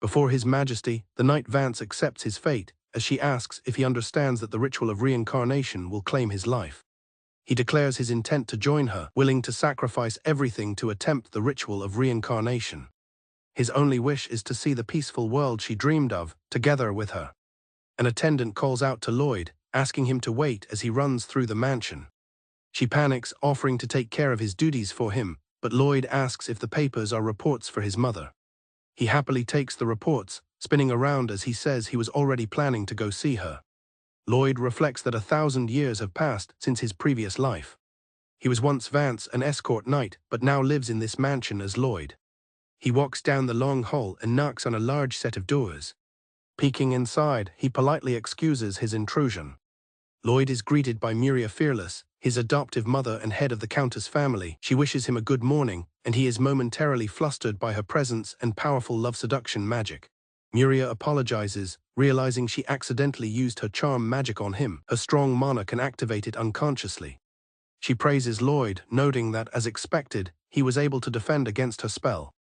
Before His Majesty, the Knight Vance accepts his fate, as she asks if he understands that the ritual of reincarnation will claim his life. He declares his intent to join her, willing to sacrifice everything to attempt the ritual of reincarnation. His only wish is to see the peaceful world she dreamed of, together with her. An attendant calls out to Lloyd, asking him to wait as he runs through the mansion. She panics, offering to take care of his duties for him, but Lloyd asks if the papers are reports for his mother. He happily takes the reports, spinning around as he says he was already planning to go see her. Lloyd reflects that 1,000 years have passed since his previous life. He was once Vance, an escort knight, but now lives in this mansion as Lloyd. He walks down the long hall and knocks on a large set of doors. Peeking inside, he politely excuses his intrusion. Lloyd is greeted by Muria Fearless, his adoptive mother and head of the Countess family. She wishes him a good morning, and he is momentarily flustered by her presence and powerful love seduction magic. Muria apologizes, realizing she accidentally used her charm magic on him. Her strong mana can activate it unconsciously. She praises Lloyd, noting that, as expected, he was able to defend against her spell.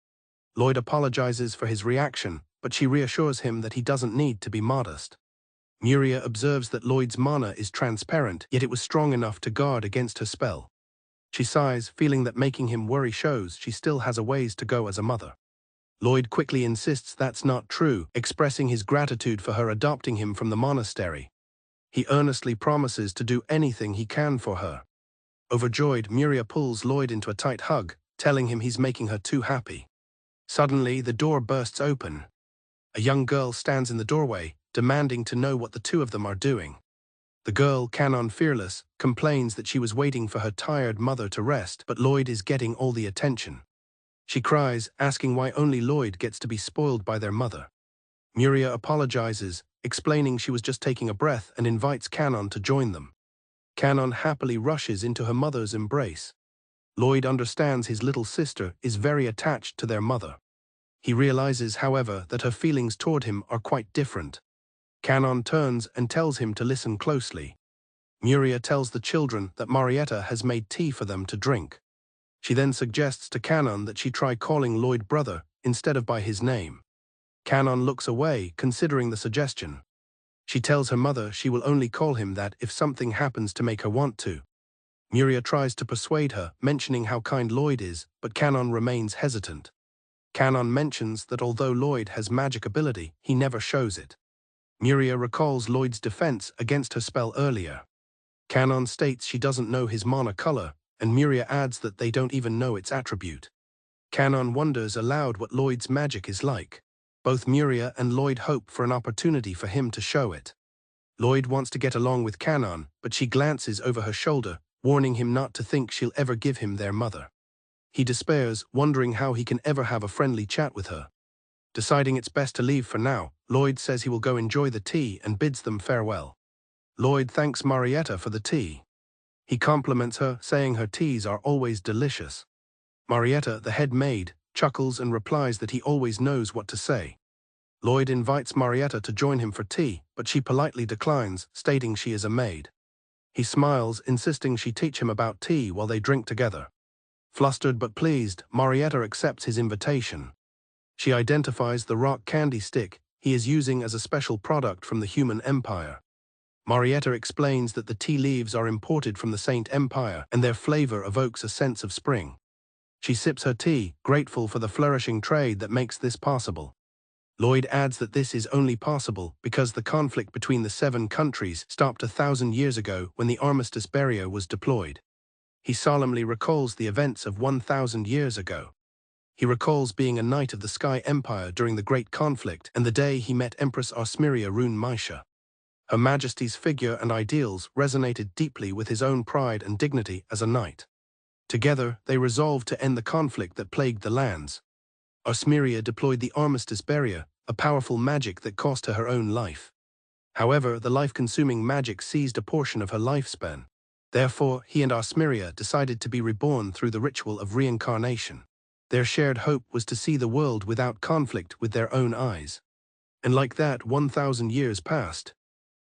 Lloyd apologizes for his reaction, but she reassures him that he doesn't need to be modest. Muria observes that Lloyd's mana is transparent, yet it was strong enough to guard against her spell. She sighs, feeling that making him worry shows she still has a ways to go as a mother. Lloyd quickly insists that's not true, expressing his gratitude for her adopting him from the monastery. He earnestly promises to do anything he can for her. Overjoyed, Muria pulls Lloyd into a tight hug, telling him he's making her too happy. Suddenly, the door bursts open. A young girl stands in the doorway, demanding to know what the two of them are doing. The girl, Canon Fearless, complains that she was waiting for her tired mother to rest, but Lloyd is getting all the attention. She cries, asking why only Lloyd gets to be spoiled by their mother. Muria apologizes, explaining she was just taking a breath, and invites Canon to join them. Canon happily rushes into her mother's embrace. Lloyd understands his little sister is very attached to their mother. He realizes, however, that her feelings toward him are quite different. Canon turns and tells him to listen closely. Muria tells the children that Marietta has made tea for them to drink. She then suggests to Canon that she try calling Lloyd brother instead of by his name. Canon looks away, considering the suggestion. She tells her mother she will only call him that if something happens to make her want to. Muria tries to persuade her, mentioning how kind Lloyd is, but Canon remains hesitant. Canon mentions that although Lloyd has magic ability, he never shows it. Muria recalls Lloyd's defense against her spell earlier. Canon states she doesn't know his mana color, and Muria adds that they don't even know its attribute. Canon wonders aloud what Lloyd's magic is like. Both Muria and Lloyd hope for an opportunity for him to show it. Lloyd wants to get along with Canon, but she glances over her shoulder, warning him not to think she'll ever give him their mother. He despairs, wondering how he can ever have a friendly chat with her. Deciding it's best to leave for now, Lloyd says he will go enjoy the tea and bids them farewell. Lloyd thanks Marietta for the tea. He compliments her, saying her teas are always delicious. Marietta, the head maid, chuckles and replies that he always knows what to say. Lloyd invites Marietta to join him for tea, but she politely declines, stating she is a maid. He smiles, insisting she teach him about tea while they drink together. Flustered but pleased, Marietta accepts his invitation. She identifies the rock candy stick he is using as a special product from the human empire. Marietta explains that the tea leaves are imported from the Saint Empire and their flavor evokes a sense of spring. She sips her tea, grateful for the flourishing trade that makes this possible. Lloyd adds that this is only possible because the conflict between the 7 countries stopped 1,000 years ago when the armistice barrier was deployed. He solemnly recalls the events of 1,000 years ago. He recalls being a knight of the Sky Empire during the Great Conflict and the day he met Empress Armeria Rune Maisha. Her Majesty's figure and ideals resonated deeply with his own pride and dignity as a knight. Together, they resolved to end the conflict that plagued the lands. Armeria deployed the armistice barrier, a powerful magic that cost her her own life. However, the life-consuming magic seized a portion of her lifespan. Therefore, he and Armeria decided to be reborn through the ritual of reincarnation. Their shared hope was to see the world without conflict with their own eyes. And like that, 1,000 years passed.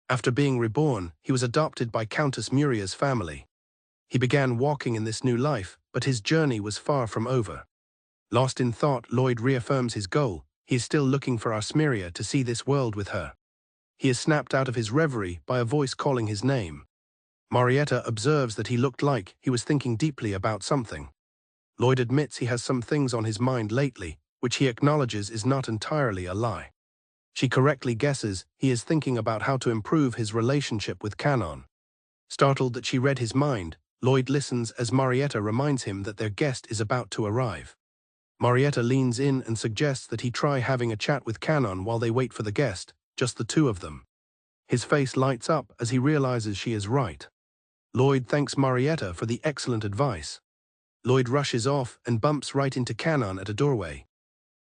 After being reborn, he was adopted by Countess Muria's family. He began walking in this new life, but his journey was far from over. Lost in thought, Lloyd reaffirms his goal. He is still looking for Armeria to see this world with her. He is snapped out of his reverie by a voice calling his name. Marietta observes that he looked like he was thinking deeply about something. Lloyd admits he has some things on his mind lately, which he acknowledges is not entirely a lie. She correctly guesses he is thinking about how to improve his relationship with Canon. Startled that she read his mind, Lloyd listens as Marietta reminds him that their guest is about to arrive. Marietta leans in and suggests that he try having a chat with Canon while they wait for the guest, just the two of them. His face lights up as he realizes she is right. Lloyd thanks Marietta for the excellent advice. Lloyd rushes off and bumps right into Canon at a doorway.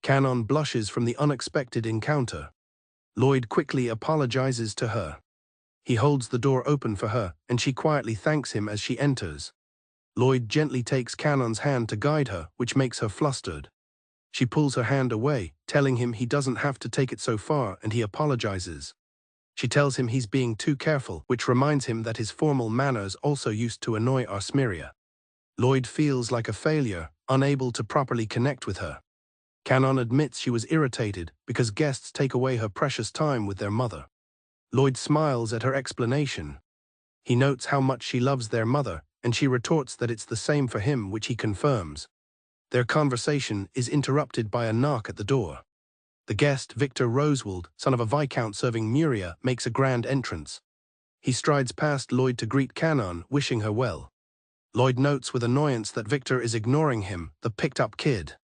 Canon blushes from the unexpected encounter. Lloyd quickly apologizes to her. He holds the door open for her, and she quietly thanks him as she enters. Lloyd gently takes Canon's hand to guide her, which makes her flustered. She pulls her hand away, telling him he doesn't have to take it so far, and he apologizes. She tells him he's being too careful, which reminds him that his formal manners also used to annoy Armeria. Lloyd feels like a failure, unable to properly connect with her. Canon admits she was irritated because guests take away her precious time with their mother. Lloyd smiles at her explanation. He notes how much she loves their mother, and she retorts that it's the same for him, which he confirms. Their conversation is interrupted by a knock at the door. The guest, Victor Rosewald, son of a viscount serving Muria, makes a grand entrance. He strides past Lloyd to greet Canon, wishing her well. Lloyd notes with annoyance that Victor is ignoring him, the picked-up kid.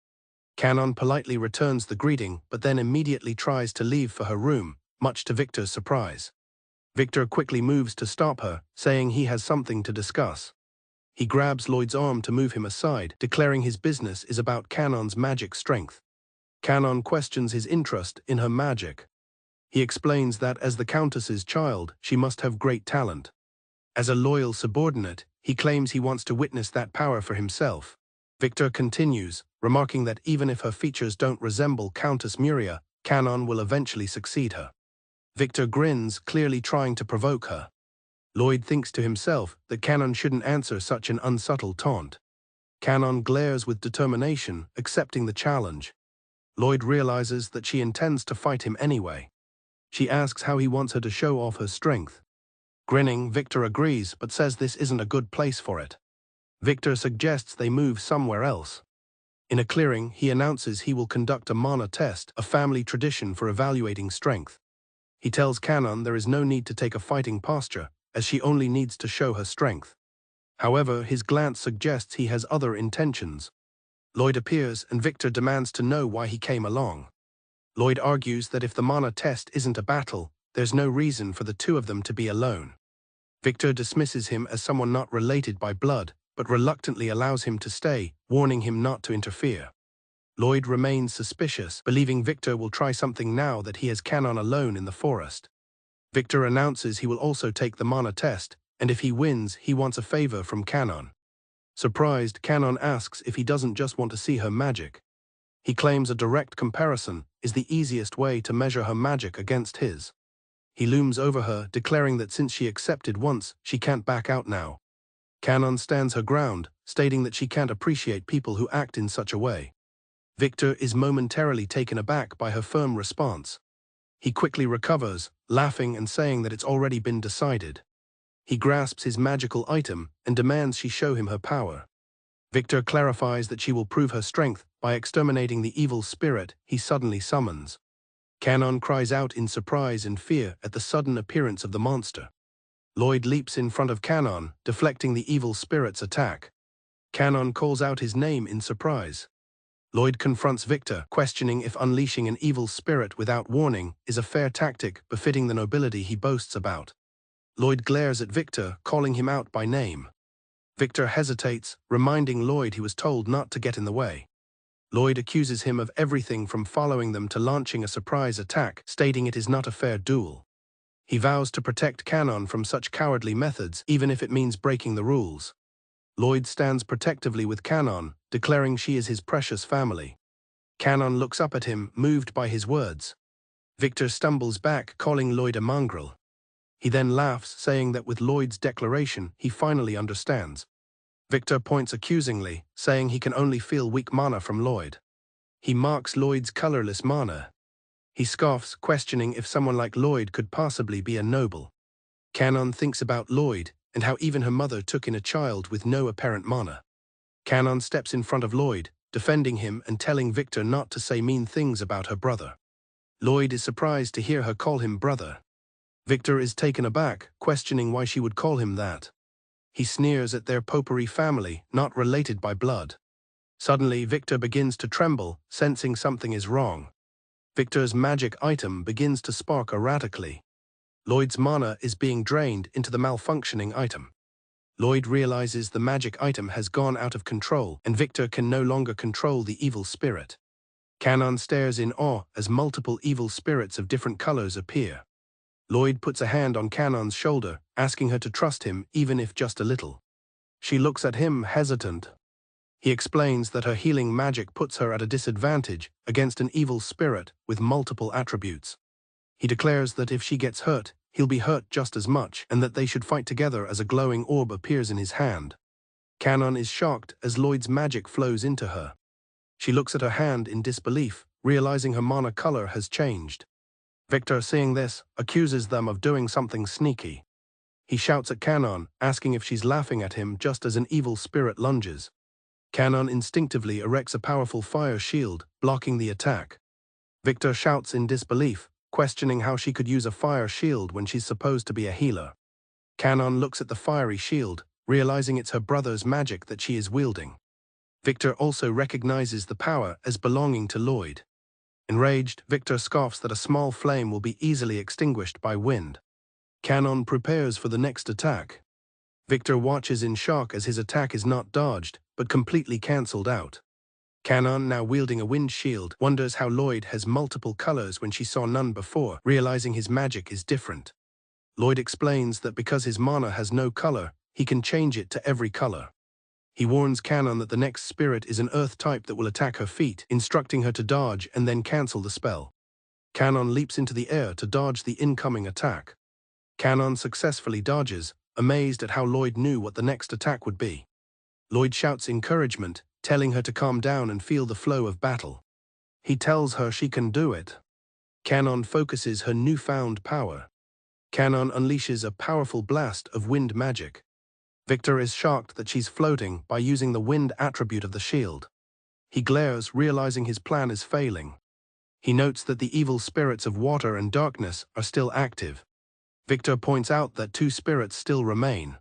Canon politely returns the greeting, but then immediately tries to leave for her room, much to Victor's surprise. Victor quickly moves to stop her, saying he has something to discuss. He grabs Lloyd's arm to move him aside, declaring his business is about Canon's magic strength. Canon questions his interest in her magic. He explains that as the Countess's child, she must have great talent. As a loyal subordinate, he claims he wants to witness that power for himself. Victor continues, remarking that even if her features don't resemble Countess Muria, Canon will eventually succeed her. Victor grins, clearly trying to provoke her. Lloyd thinks to himself that Canon shouldn't answer such an unsubtle taunt. Canon glares with determination, accepting the challenge. Lloyd realizes that she intends to fight him anyway. She asks how he wants her to show off her strength. Grinning, Victor agrees, but says this isn't a good place for it. Victor suggests they move somewhere else. In a clearing, he announces he will conduct a mana test, a family tradition for evaluating strength. He tells Canon there is no need to take a fighting posture, as she only needs to show her strength. However, his glance suggests he has other intentions. Lloyd appears, and Victor demands to know why he came along. Lloyd argues that if the mana test isn't a battle, there's no reason for the two of them to be alone. Victor dismisses him as someone not related by blood, but reluctantly allows him to stay, warning him not to interfere. Lloyd remains suspicious, believing Victor will try something now that he has Canon alone in the forest. Victor announces he will also take the mana test, and if he wins, he wants a favor from Canon. Surprised, Canon asks if he doesn't just want to see her magic. He claims a direct comparison is the easiest way to measure her magic against his. He looms over her, declaring that since she accepted once, she can't back out now. Canon stands her ground, stating that she can't appreciate people who act in such a way. Victor is momentarily taken aback by her firm response. He quickly recovers, laughing and saying that it's already been decided. He grasps his magical item and demands she show him her power. Victor clarifies that she will prove her strength by exterminating the evil spirit he suddenly summons. Canon cries out in surprise and fear at the sudden appearance of the monster. Lloyd leaps in front of Canon, deflecting the evil spirit's attack. Canon calls out his name in surprise. Lloyd confronts Victor, questioning if unleashing an evil spirit without warning is a fair tactic befitting the nobility he boasts about. Lloyd glares at Victor, calling him out by name. Victor hesitates, reminding Lloyd he was told not to get in the way. Lloyd accuses him of everything from following them to launching a surprise attack, stating it is not a fair duel. He vows to protect Canon from such cowardly methods, even if it means breaking the rules. Lloyd stands protectively with Canon, declaring she is his precious family. Canon looks up at him, moved by his words. Victor stumbles back, calling Lloyd a mongrel. He then laughs, saying that with Lloyd's declaration, he finally understands. Victor points accusingly, saying he can only feel weak mana from Lloyd. He marks Lloyd's colorless mana. He scoffs, questioning if someone like Lloyd could possibly be a noble. Canon thinks about Lloyd and how even her mother took in a child with no apparent mana. Canon steps in front of Lloyd, defending him and telling Victor not to say mean things about her brother. Lloyd is surprised to hear her call him brother. Victor is taken aback, questioning why she would call him that. He sneers at their potpourri family, not related by blood. Suddenly, Victor begins to tremble, sensing something is wrong. Victor's magic item begins to spark erratically. Lloyd's mana is being drained into the malfunctioning item. Lloyd realizes the magic item has gone out of control, and Victor can no longer control the evil spirit. Canon stares in awe as multiple evil spirits of different colors appear. Lloyd puts a hand on Canon's shoulder, asking her to trust him even if just a little. She looks at him hesitant. He explains that her healing magic puts her at a disadvantage against an evil spirit with multiple attributes. He declares that if she gets hurt, he'll be hurt just as much, and that they should fight together as a glowing orb appears in his hand. Canon is shocked as Lloyd's magic flows into her. She looks at her hand in disbelief, realizing her mana color has changed. Victor, seeing this, accuses them of doing something sneaky. He shouts at Canon, asking if she's laughing at him just as an evil spirit lunges. Canon instinctively erects a powerful fire shield, blocking the attack. Victor shouts in disbelief, questioning how she could use a fire shield when she's supposed to be a healer. Canon looks at the fiery shield, realizing it's her brother's magic that she is wielding. Victor also recognizes the power as belonging to Lloyd. Enraged, Victor scoffs that a small flame will be easily extinguished by wind. Canon prepares for the next attack. Victor watches in shock as his attack is not dodged, but completely cancelled out. Canon, now wielding a wind shield, wonders how Lloyd has multiple colors when she saw none before, realizing his magic is different. Lloyd explains that because his mana has no color, he can change it to every color. He warns Canon that the next spirit is an earth type that will attack her feet, instructing her to dodge and then cancel the spell. Canon leaps into the air to dodge the incoming attack. Canon successfully dodges, amazed at how Lloyd knew what the next attack would be. Lloyd shouts encouragement, telling her to calm down and feel the flow of battle. He tells her she can do it. Canon focuses her newfound power. Canon unleashes a powerful blast of wind magic. Victor is shocked that she's floating by using the wind attribute of the shield. He glares, realizing his plan is failing. He notes that the evil spirits of water and darkness are still active. Victor points out that two spirits still remain.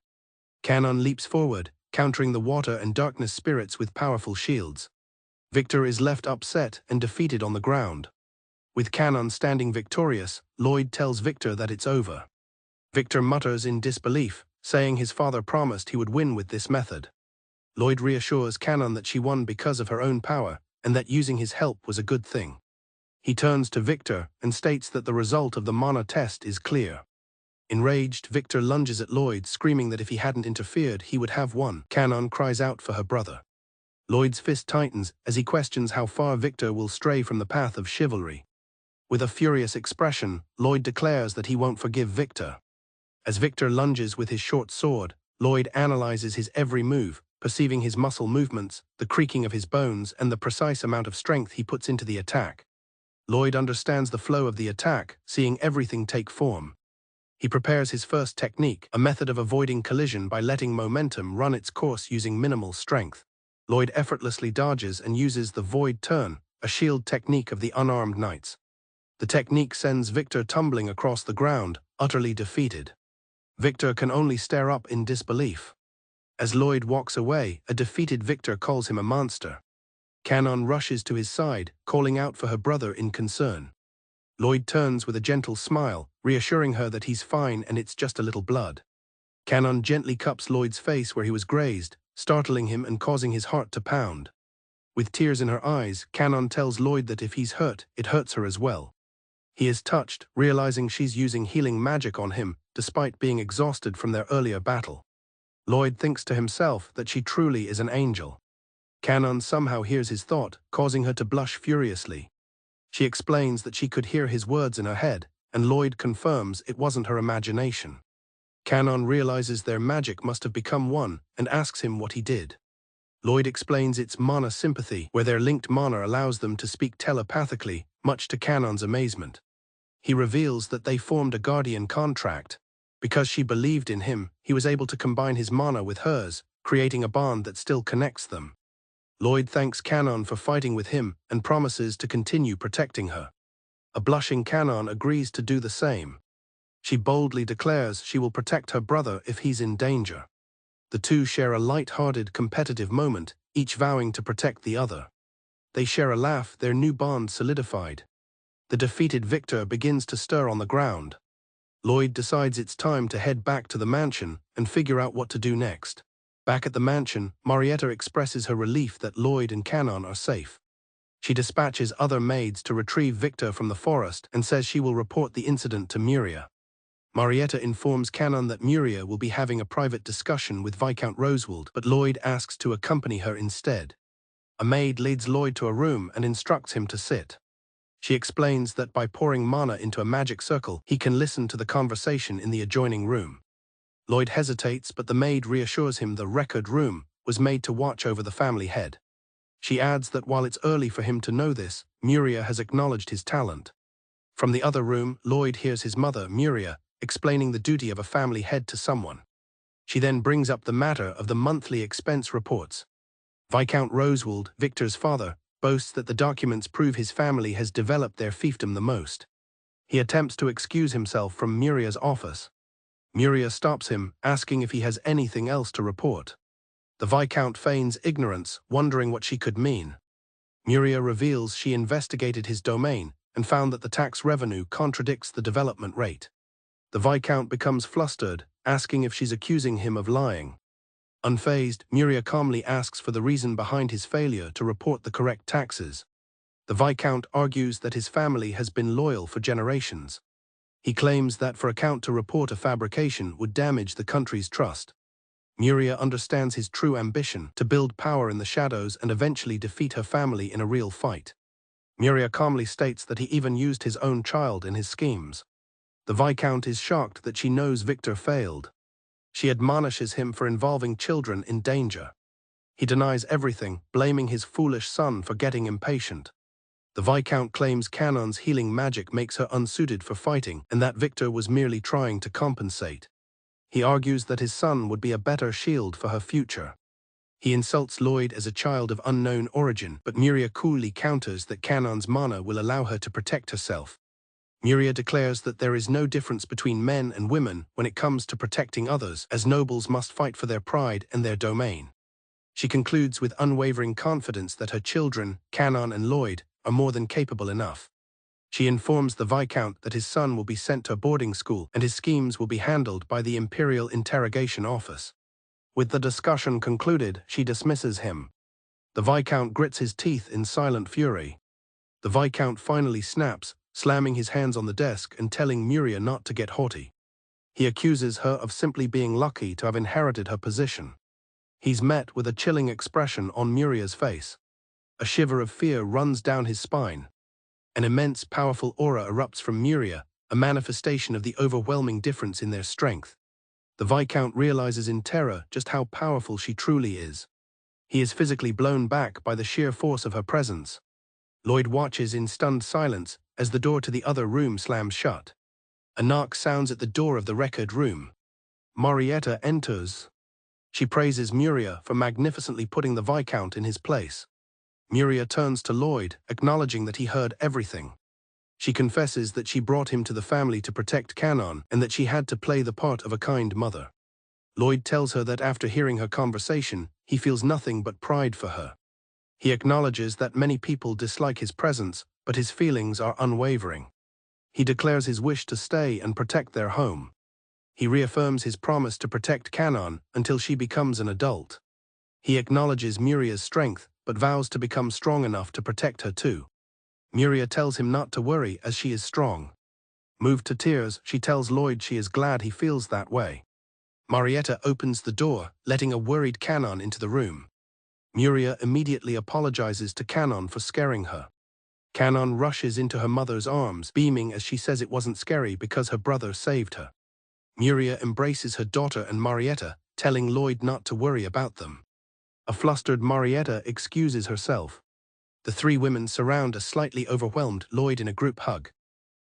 Canon leaps forward, countering the water and darkness spirits with powerful shields. Victor is left upset and defeated on the ground. With Canon standing victorious, Lloyd tells Victor that it's over. Victor mutters in disbelief, saying his father promised he would win with this method. Lloyd reassures Canon that she won because of her own power, and that using his help was a good thing. He turns to Victor and states that the result of the mana test is clear. Enraged, Victor lunges at Lloyd, screaming that if he hadn't interfered, he would have won. Canon cries out for her brother. Lloyd's fist tightens as he questions how far Victor will stray from the path of chivalry. With a furious expression, Lloyd declares that he won't forgive Victor. As Victor lunges with his short sword, Lloyd analyzes his every move, perceiving his muscle movements, the creaking of his bones, and the precise amount of strength he puts into the attack. Lloyd understands the flow of the attack, seeing everything take form. He prepares his first technique, a method of avoiding collision by letting momentum run its course using minimal strength. Lloyd effortlessly dodges and uses the Void Turn, a shield technique of the unarmed knights. The technique sends Victor tumbling across the ground, utterly defeated. Victor can only stare up in disbelief. As Lloyd walks away, a defeated Victor calls him a monster. Canon rushes to his side, calling out for her brother in concern. Lloyd turns with a gentle smile, reassuring her that he's fine and it's just a little blood. Canon gently cups Lloyd's face where he was grazed, startling him and causing his heart to pound. With tears in her eyes, Canon tells Lloyd that if he's hurt, it hurts her as well. He is touched, realizing she's using healing magic on him, despite being exhausted from their earlier battle. Lloyd thinks to himself that she truly is an angel. Canon somehow hears his thought, causing her to blush furiously. She explains that she could hear his words in her head, and Lloyd confirms it wasn't her imagination. Canon realizes their magic must have become one and asks him what he did. Lloyd explains it's mana sympathy, where their linked mana allows them to speak telepathically, much to Kanon's amazement. He reveals that they formed a guardian contract. Because she believed in him, he was able to combine his mana with hers, creating a bond that still connects them. Lloyd thanks Kanon for fighting with him and promises to continue protecting her. A blushing Kanon agrees to do the same. She boldly declares she will protect her brother if he's in danger. The two share a light-hearted, competitive moment, each vowing to protect the other. They share a laugh, their new bond solidified. The defeated victor begins to stir on the ground. Lloyd decides it's time to head back to the mansion and figure out what to do next. Back at the mansion, Marietta expresses her relief that Lloyd and Kanon are safe. She dispatches other maids to retrieve Victor from the forest and says she will report the incident to Muria. Marietta informs Kanon that Muria will be having a private discussion with Viscount Rosewald, but Lloyd asks to accompany her instead. A maid leads Lloyd to a room and instructs him to sit. She explains that by pouring mana into a magic circle, he can listen to the conversation in the adjoining room. Lloyd hesitates, but the maid reassures him the record room was made to watch over the family head. She adds that while it's early for him to know this, Muria has acknowledged his talent. From the other room, Lloyd hears his mother, Muria, explaining the duty of a family head to someone. She then brings up the matter of the monthly expense reports. Viscount Rosewald, Victor's father, boasts that the documents prove his family has developed their fiefdom the most. He attempts to excuse himself from Muria's office. Muria stops him, asking if he has anything else to report. The Viscount feigns ignorance, wondering what she could mean. Muria reveals she investigated his domain and found that the tax revenue contradicts the development rate. The Viscount becomes flustered, asking if she's accusing him of lying. Unfazed, Muria calmly asks for the reason behind his failure to report the correct taxes. The Viscount argues that his family has been loyal for generations. He claims that for a count to report a fabrication would damage the country's trust. Muria understands his true ambition to build power in the shadows and eventually defeat her family in a real fight. Muria calmly states that he even used his own child in his schemes. The Viscount is shocked that she knows Victor failed. She admonishes him for involving children in danger. He denies everything, blaming his foolish son for getting impatient. The Viscount claims Kanon's healing magic makes her unsuited for fighting and that Victor was merely trying to compensate. He argues that his son would be a better shield for her future. He insults Lloyd as a child of unknown origin, but Muria coolly counters that Kanon's mana will allow her to protect herself. Muria declares that there is no difference between men and women when it comes to protecting others, as nobles must fight for their pride and their domain. She concludes with unwavering confidence that her children, Kanon and Lloyd, are more than capable enough. She informs the Viscount that his son will be sent to boarding school and his schemes will be handled by the Imperial Interrogation Office. With the discussion concluded, she dismisses him. The Viscount grits his teeth in silent fury. The Viscount finally snaps, slamming his hands on the desk and telling Muria not to get haughty. He accuses her of simply being lucky to have inherited her position. He's met with a chilling expression on Muria's face. A shiver of fear runs down his spine. An immense, powerful aura erupts from Muria, a manifestation of the overwhelming difference in their strength. The Viscount realizes in terror just how powerful she truly is. He is physically blown back by the sheer force of her presence. Lloyd watches in stunned silence as the door to the other room slams shut. A knock sounds at the door of the record room. Marietta enters. She praises Muria for magnificently putting the Viscount in his place. Muria turns to Lloyd, acknowledging that he heard everything. She confesses that she brought him to the family to protect Kanon and that she had to play the part of a kind mother. Lloyd tells her that after hearing her conversation, he feels nothing but pride for her. He acknowledges that many people dislike his presence, but his feelings are unwavering. He declares his wish to stay and protect their home. He reaffirms his promise to protect Kanon until she becomes an adult. He acknowledges Muria's strength, but vows to become strong enough to protect her too. Muria tells him not to worry as she is strong. Moved to tears, she tells Lloyd she is glad he feels that way. Marietta opens the door, letting a worried Kanon into the room. Muria immediately apologizes to Kanon for scaring her. Kanon rushes into her mother's arms, beaming as she says it wasn't scary because her brother saved her. Muria embraces her daughter and Marietta, telling Lloyd not to worry about them. A flustered Marietta excuses herself. The three women surround a slightly overwhelmed Lloyd in a group hug.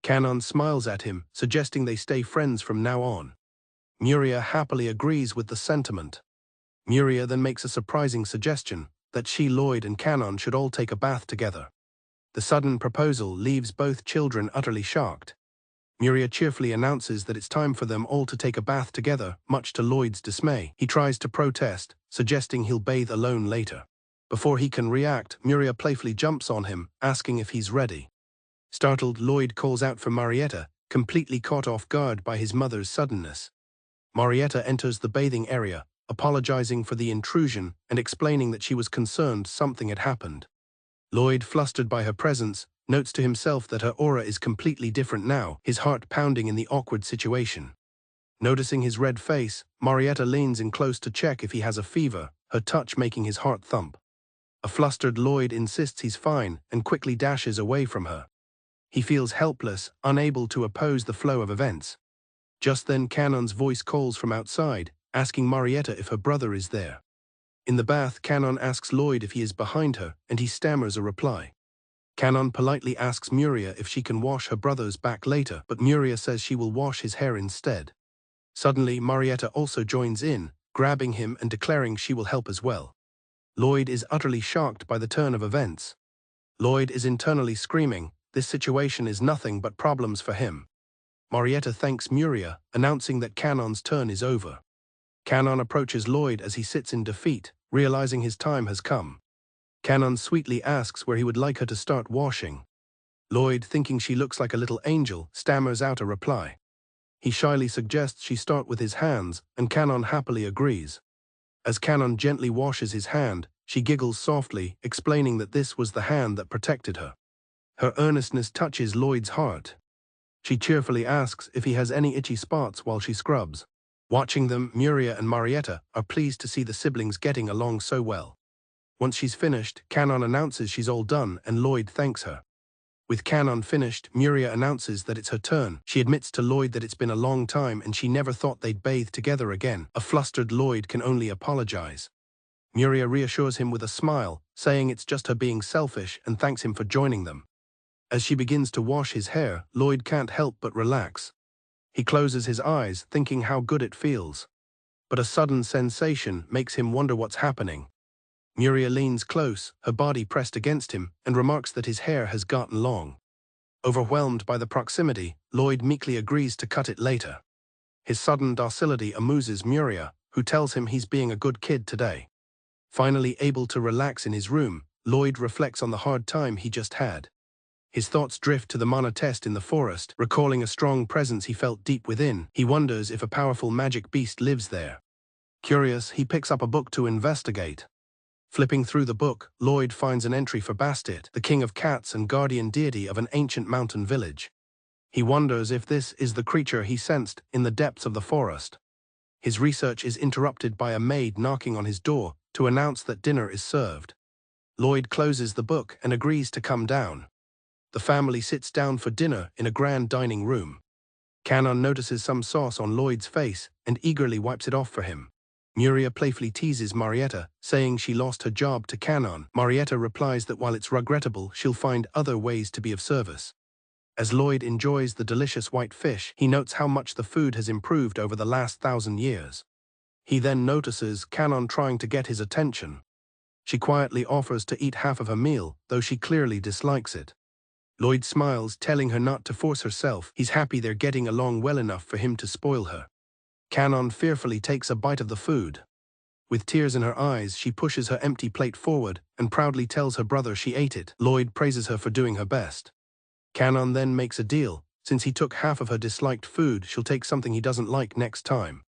Canon smiles at him, suggesting they stay friends from now on. Muria happily agrees with the sentiment. Muria then makes a surprising suggestion that she, Lloyd, and Canon should all take a bath together. The sudden proposal leaves both children utterly shocked. Muria cheerfully announces that it's time for them all to take a bath together, much to Lloyd's dismay. He tries to protest, suggesting he'll bathe alone later. Before he can react, Muria playfully jumps on him, asking if he's ready. Startled, Lloyd calls out for Marietta, completely caught off guard by his mother's suddenness. Marietta enters the bathing area, apologizing for the intrusion and explaining that she was concerned something had happened. Lloyd, flustered by her presence, notes to himself that her aura is completely different now, his heart pounding in the awkward situation. Noticing his red face, Marietta leans in close to check if he has a fever, her touch making his heart thump. A flustered Lloyd insists he's fine and quickly dashes away from her. He feels helpless, unable to oppose the flow of events. Just then Canon's voice calls from outside, asking Marietta if her brother is there. In the bath, Canon asks Lloyd if he is behind her, and he stammers a reply. Canon politely asks Muria if she can wash her brother's back later, but Muria says she will wash his hair instead. Suddenly, Marietta also joins in, grabbing him and declaring she will help as well. Lloyd is utterly shocked by the turn of events. Lloyd is internally screaming, this situation is nothing but problems for him. Marietta thanks Muria, announcing that Canon's turn is over. Canon approaches Lloyd as he sits in defeat, realizing his time has come. Canon sweetly asks where he would like her to start washing. Lloyd, thinking she looks like a little angel, stammers out a reply. He shyly suggests she start with his hands, and Canon happily agrees. As Canon gently washes his hand, she giggles softly, explaining that this was the hand that protected her. Her earnestness touches Lloyd's heart. She cheerfully asks if he has any itchy spots while she scrubs. Watching them, Muria and Marietta are pleased to see the siblings getting along so well. Once she's finished, Canon announces she's all done and Lloyd thanks her. With Canon finished, Muria announces that it's her turn. She admits to Lloyd that it's been a long time and she never thought they'd bathe together again. A flustered Lloyd can only apologize. Muria reassures him with a smile, saying it's just her being selfish and thanks him for joining them. As she begins to wash his hair, Lloyd can't help but relax. He closes his eyes, thinking how good it feels. But a sudden sensation makes him wonder what's happening. Muria leans close, her body pressed against him, and remarks that his hair has gotten long. Overwhelmed by the proximity, Lloyd meekly agrees to cut it later. His sudden docility amuses Muria, who tells him he's being a good kid today. Finally able to relax in his room, Lloyd reflects on the hard time he just had. His thoughts drift to the mana test in the forest, recalling a strong presence he felt deep within. He wonders if a powerful magic beast lives there. Curious, he picks up a book to investigate. Flipping through the book, Lloyd finds an entry for Bastet, the king of cats and guardian deity of an ancient mountain village. He wonders if this is the creature he sensed in the depths of the forest. His research is interrupted by a maid knocking on his door to announce that dinner is served. Lloyd closes the book and agrees to come down. The family sits down for dinner in a grand dining room. Canon notices some sauce on Lloyd's face and eagerly wipes it off for him. Muria playfully teases Marietta, saying she lost her job to Canon. Marietta replies that while it's regrettable, she'll find other ways to be of service. As Lloyd enjoys the delicious white fish, he notes how much the food has improved over the last 1,000 years. He then notices Canon trying to get his attention. She quietly offers to eat half of her meal, though she clearly dislikes it. Lloyd smiles, telling her not to force herself. He's happy they're getting along well enough for him to spoil her. Canon fearfully takes a bite of the food. With tears in her eyes, she pushes her empty plate forward and proudly tells her brother she ate it. Lloyd praises her for doing her best. Canon then makes a deal. Since he took half of her disliked food, she'll take something he doesn't like next time.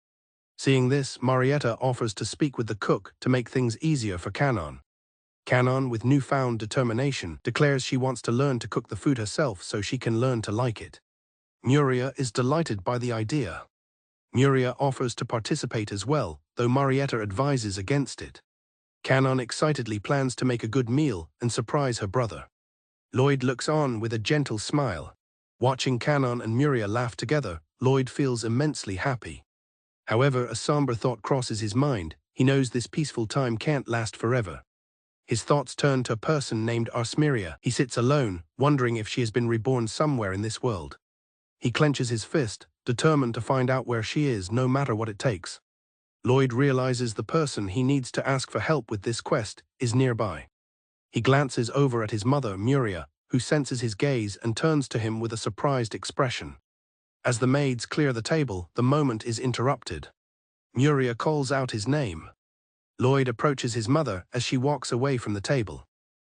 Seeing this, Marietta offers to speak with the cook to make things easier for Canon. Canon, with newfound determination, declares she wants to learn to cook the food herself so she can learn to like it. Muria is delighted by the idea. Muria offers to participate as well, though Marietta advises against it. Canon excitedly plans to make a good meal and surprise her brother. Lloyd looks on with a gentle smile. Watching Canon and Muria laugh together, Lloyd feels immensely happy. However, a somber thought crosses his mind. he knows this peaceful time can't last forever. His thoughts turn to a person named Armeria. He sits alone, wondering if she has been reborn somewhere in this world. He clenches his fist, determined to find out where she is, no matter what it takes. Lloyd realizes the person he needs to ask for help with this quest is nearby. He glances over at his mother, Muria, who senses his gaze and turns to him with a surprised expression. As the maids clear the table, the moment is interrupted. Muria calls out his name. Lloyd approaches his mother as she walks away from the table.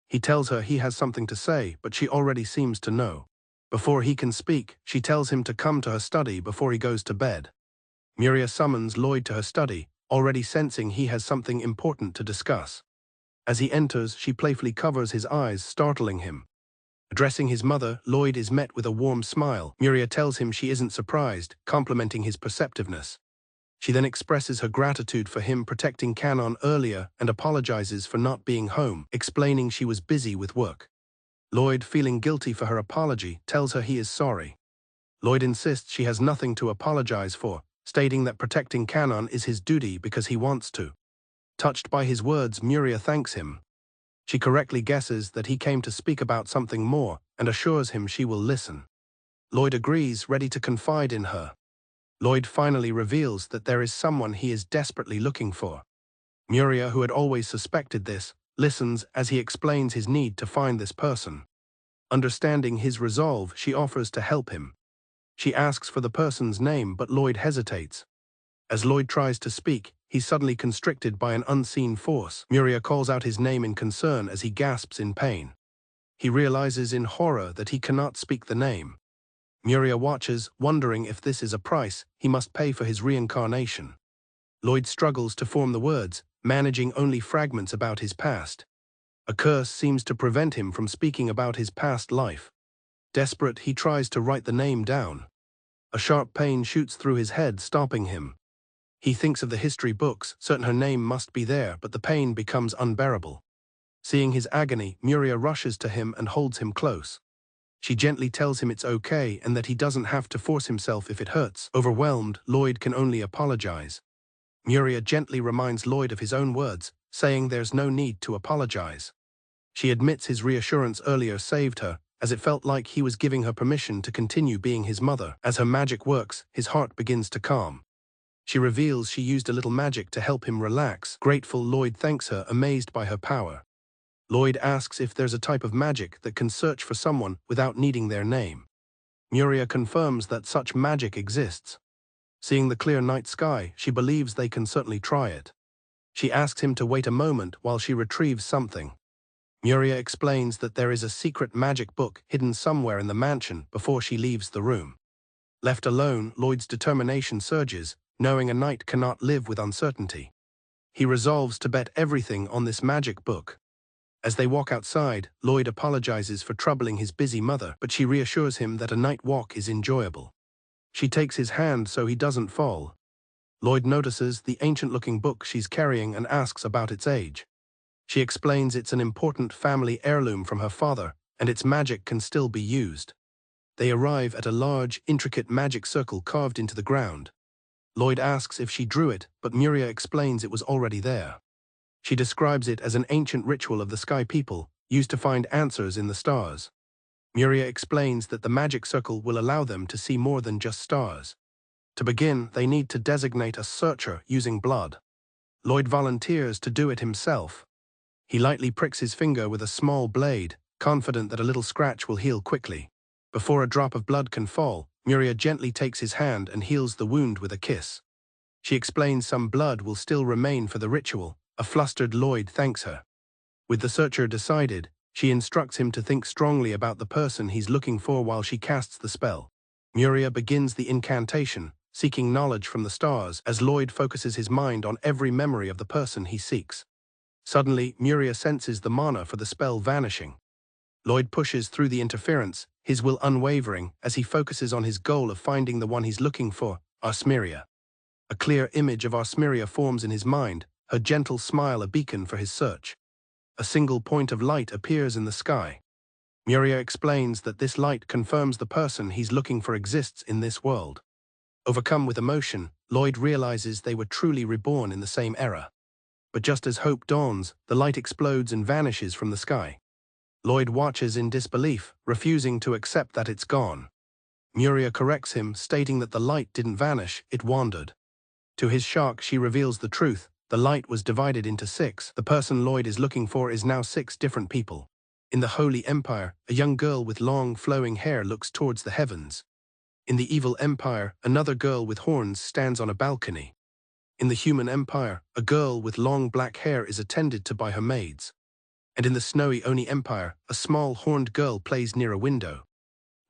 He tells her he has something to say, but she already seems to know. Before he can speak, she tells him to come to her study before he goes to bed. Muria summons Lloyd to her study, already sensing he has something important to discuss. As he enters, she playfully covers his eyes, startling him. Addressing his mother, Lloyd is met with a warm smile. Muria tells him she isn't surprised, complimenting his perceptiveness. She then expresses her gratitude for him protecting Canon earlier and apologizes for not being home, explaining she was busy with work. Lloyd, feeling guilty for her apology, tells her he is sorry. Lloyd insists she has nothing to apologize for, stating that protecting Canon is his duty because he wants to. Touched by his words, Muria thanks him. She correctly guesses that he came to speak about something more and assures him she will listen. Lloyd agrees, ready to confide in her. Lloyd finally reveals that there is someone he is desperately looking for. Muria, who had always suspected this, listens as he explains his need to find this person. Understanding his resolve, she offers to help him. She asks for the person's name, but Lloyd hesitates. As Lloyd tries to speak, he's suddenly constricted by an unseen force. Muria calls out his name in concern as he gasps in pain. He realizes in horror that he cannot speak the name. Muria watches, wondering if this is a price he must pay for his reincarnation. Lloyd struggles to form the words, managing only fragments about his past. A curse seems to prevent him from speaking about his past life. Desperate, he tries to write the name down. A sharp pain shoots through his head, stopping him. He thinks of the history books, certain her name must be there, but the pain becomes unbearable. Seeing his agony, Muria rushes to him and holds him close. She gently tells him it's okay and that he doesn't have to force himself if it hurts. Overwhelmed, Lloyd can only apologize. Muria gently reminds Lloyd of his own words, saying there's no need to apologize. She admits his reassurance earlier saved her, as it felt like he was giving her permission to continue being his mother. As her magic works, his heart begins to calm. She reveals she used a little magic to help him relax. Grateful, Lloyd thanks her, amazed by her power. Lloyd asks if there's a type of magic that can search for someone without needing their name. Muria confirms that such magic exists. Seeing the clear night sky, she believes they can certainly try it. She asks him to wait a moment while she retrieves something. Muria explains that there is a secret magic book hidden somewhere in the mansion before she leaves the room. Left alone, Lloyd's determination surges, knowing a knight cannot live with uncertainty. He resolves to bet everything on this magic book. As they walk outside, Lloyd apologizes for troubling his busy mother, but she reassures him that a night walk is enjoyable. She takes his hand so he doesn't fall. Lloyd notices the ancient-looking book she's carrying and asks about its age. She explains it's an important family heirloom from her father, and its magic can still be used. They arrive at a large, intricate magic circle carved into the ground. Lloyd asks if she drew it, but Muria explains it was already there. She describes it as an ancient ritual of the Sky People, used to find answers in the stars. Muria explains that the magic circle will allow them to see more than just stars. To begin, they need to designate a searcher using blood. Lloyd volunteers to do it himself. He lightly pricks his finger with a small blade, confident that a little scratch will heal quickly. Before a drop of blood can fall, Muria gently takes his hand and heals the wound with a kiss. She explains some blood will still remain for the ritual. A flustered Lloyd thanks her. With the searcher decided, she instructs him to think strongly about the person he's looking for while she casts the spell. Muria begins the incantation, seeking knowledge from the stars as Lloyd focuses his mind on every memory of the person he seeks. Suddenly, Muria senses the mana for the spell vanishing. Lloyd pushes through the interference, his will unwavering, as he focuses on his goal of finding the one he's looking for, Armeria. A clear image of Armeria forms in his mind, her gentle smile a beacon for his search. A single point of light appears in the sky. Muria explains that this light confirms the person he's looking for exists in this world. Overcome with emotion, Lloyd realizes they were truly reborn in the same era. But just as hope dawns, the light explodes and vanishes from the sky. Lloyd watches in disbelief, refusing to accept that it's gone. Muria corrects him, stating that the light didn't vanish, it wandered. To his shock, she reveals the truth. The light was divided into 6. The person Lloyd is looking for is now 6 different people. In the Holy Empire, a young girl with long, flowing hair looks towards the heavens. In the Evil Empire, another girl with horns stands on a balcony. In the Human Empire, a girl with long black hair is attended to by her maids. And in the Snowy Oni Empire, a small horned girl plays near a window.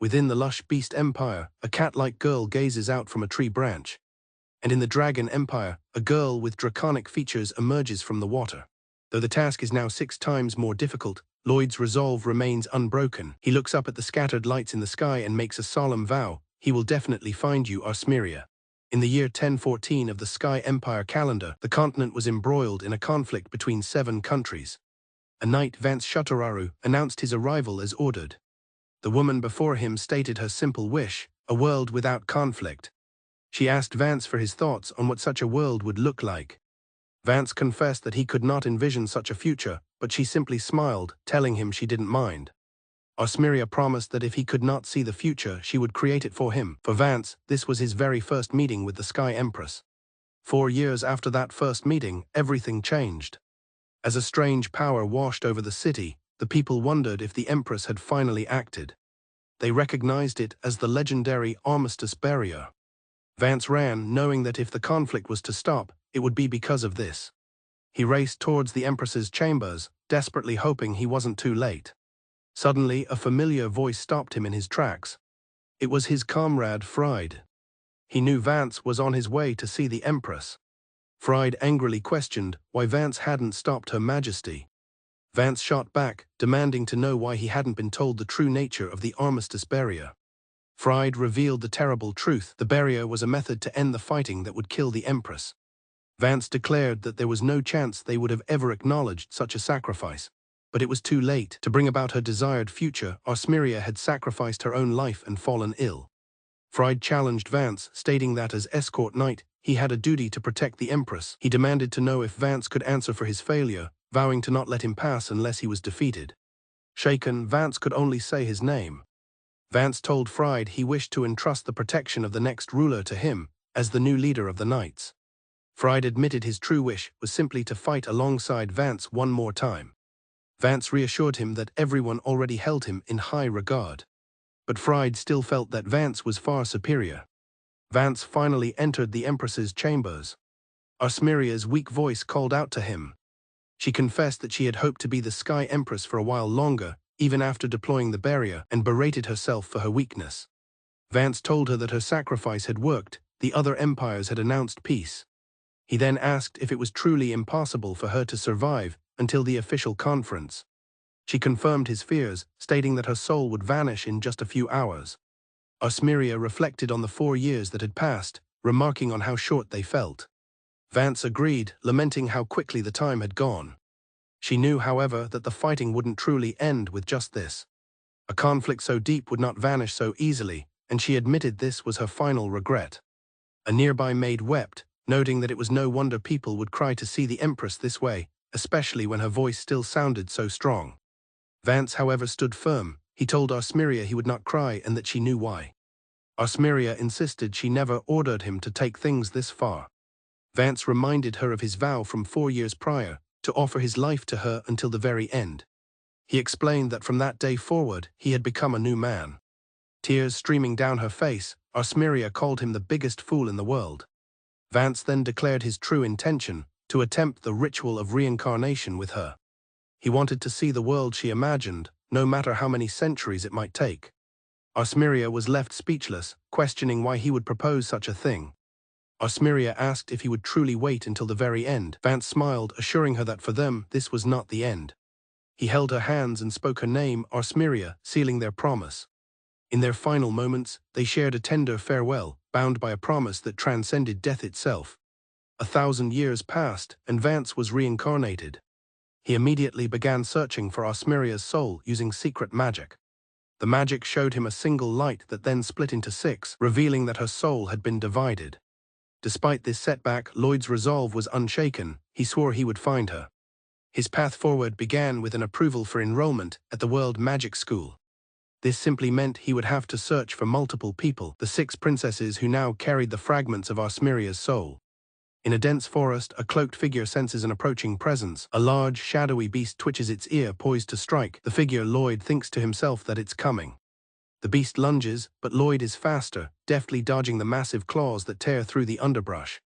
Within the Lush Beast Empire, a cat-like girl gazes out from a tree branch. And in the Dragon Empire, a girl with draconic features emerges from the water. Though the task is now 6 times more difficult, Lloyd's resolve remains unbroken. He looks up at the scattered lights in the sky and makes a solemn vow: he will definitely find you, Armeria. In the year 1014 of the Sky Empire calendar, the continent was embroiled in a conflict between 7 countries. A knight, Vance Shutararu, announced his arrival as ordered. The woman before him stated her simple wish: a world without conflict. She asked Vance for his thoughts on what such a world would look like. Vance confessed that he could not envision such a future, but she simply smiled, telling him she didn't mind. Armeria promised that if he could not see the future, she would create it for him. For Vance, this was his very first meeting with the Sky Empress. 4 years after that first meeting, everything changed. As a strange power washed over the city, the people wondered if the Empress had finally acted. They recognized it as the legendary Armistice Barrier. Vance ran, knowing that if the conflict was to stop, it would be because of this. He raced towards the Empress's chambers, desperately hoping he wasn't too late. Suddenly, a familiar voice stopped him in his tracks. It was his comrade, Fried. He knew Vance was on his way to see the Empress. Fried angrily questioned why Vance hadn't stopped Her Majesty. Vance shot back, demanding to know why he hadn't been told the true nature of the Armistice Barrier. Fried revealed the terrible truth: the barrier was a method to end the fighting that would kill the Empress. Vance declared that there was no chance they would have ever acknowledged such a sacrifice. But it was too late. To bring about her desired future, Armeria had sacrificed her own life and fallen ill. Fried challenged Vance, stating that as escort knight, he had a duty to protect the Empress. He demanded to know if Vance could answer for his failure, vowing to not let him pass unless he was defeated. Shaken, Vance could only say his name. Vance told Fried he wished to entrust the protection of the next ruler to him, as the new leader of the Knights. Fried admitted his true wish was simply to fight alongside Vance one more time. Vance reassured him that everyone already held him in high regard. But Fried still felt that Vance was far superior. Vance finally entered the Empress's chambers. Armeria's weak voice called out to him. She confessed that she had hoped to be the Sky Empress for a while longer, even after deploying the barrier, and berated herself for her weakness. Vance told her that her sacrifice had worked. The other empires had announced peace. He then asked if it was truly impossible for her to survive until the official conference. She confirmed his fears, stating that her soul would vanish in just a few hours. Armeria reflected on the 4 years that had passed, remarking on how short they felt. Vance agreed, lamenting how quickly the time had gone. She knew, however, that the fighting wouldn't truly end with just this. A conflict so deep would not vanish so easily, and she admitted this was her final regret. A nearby maid wept, noting that it was no wonder people would cry to see the Empress this way, especially when her voice still sounded so strong. Vance, however, stood firm. He told Armeria he would not cry and that she knew why. Armeria insisted she never ordered him to take things this far. Vance reminded her of his vow from 4 years prior, to offer his life to her until the very end. He explained that from that day forward, he had become a new man. Tears streaming down her face, Armeria called him the biggest fool in the world. Vance then declared his true intention: to attempt the ritual of reincarnation with her. He wanted to see the world she imagined, no matter how many centuries it might take. Armeria was left speechless, questioning why he would propose such a thing. Armeria asked if he would truly wait until the very end. Vance smiled, assuring her that for them, this was not the end. He held her hands and spoke her name, Armeria, sealing their promise. In their final moments, they shared a tender farewell, bound by a promise that transcended death itself. 1,000 years passed, and Vance was reincarnated. He immediately began searching for Armeria's soul using secret magic. The magic showed him a single light that then split into 6, revealing that her soul had been divided. Despite this setback, Lloyd's resolve was unshaken. He swore he would find her. His path forward began with an approval for enrollment at the World Magic School. This simply meant he would have to search for multiple people, the 6 princesses who now carried the fragments of Armeria's soul. In a dense forest, a cloaked figure senses an approaching presence. A large, shadowy beast twitches its ear, poised to strike. The figure, Lloyd thinks to himself that it's coming. The beast lunges, but Lloyd is faster, deftly dodging the massive claws that tear through the underbrush.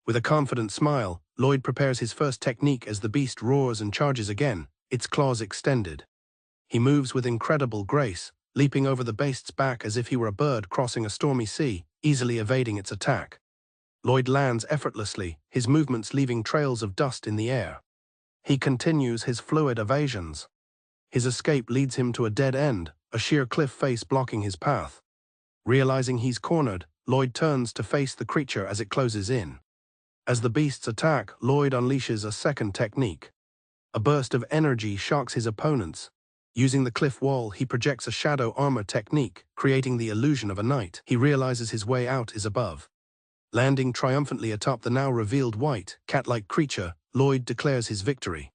With a confident smile, Lloyd prepares his first technique as the beast roars and charges again, its claws extended. He moves with incredible grace, leaping over the beast's back as if he were a bird crossing a stormy sea, easily evading its attack. Lloyd lands effortlessly, his movements leaving trails of dust in the air. He continues his fluid evasions. His escape leads him to a dead end, a sheer cliff face blocking his path. Realizing he's cornered, Lloyd turns to face the creature as it closes in. As the beast's attack, Lloyd unleashes a second technique. A burst of energy shocks his opponents. Using the cliff wall, he projects a shadow armor technique, creating the illusion of a knight. He realizes his way out is above. Landing triumphantly atop the now revealed white, cat-like creature, Lloyd declares his victory.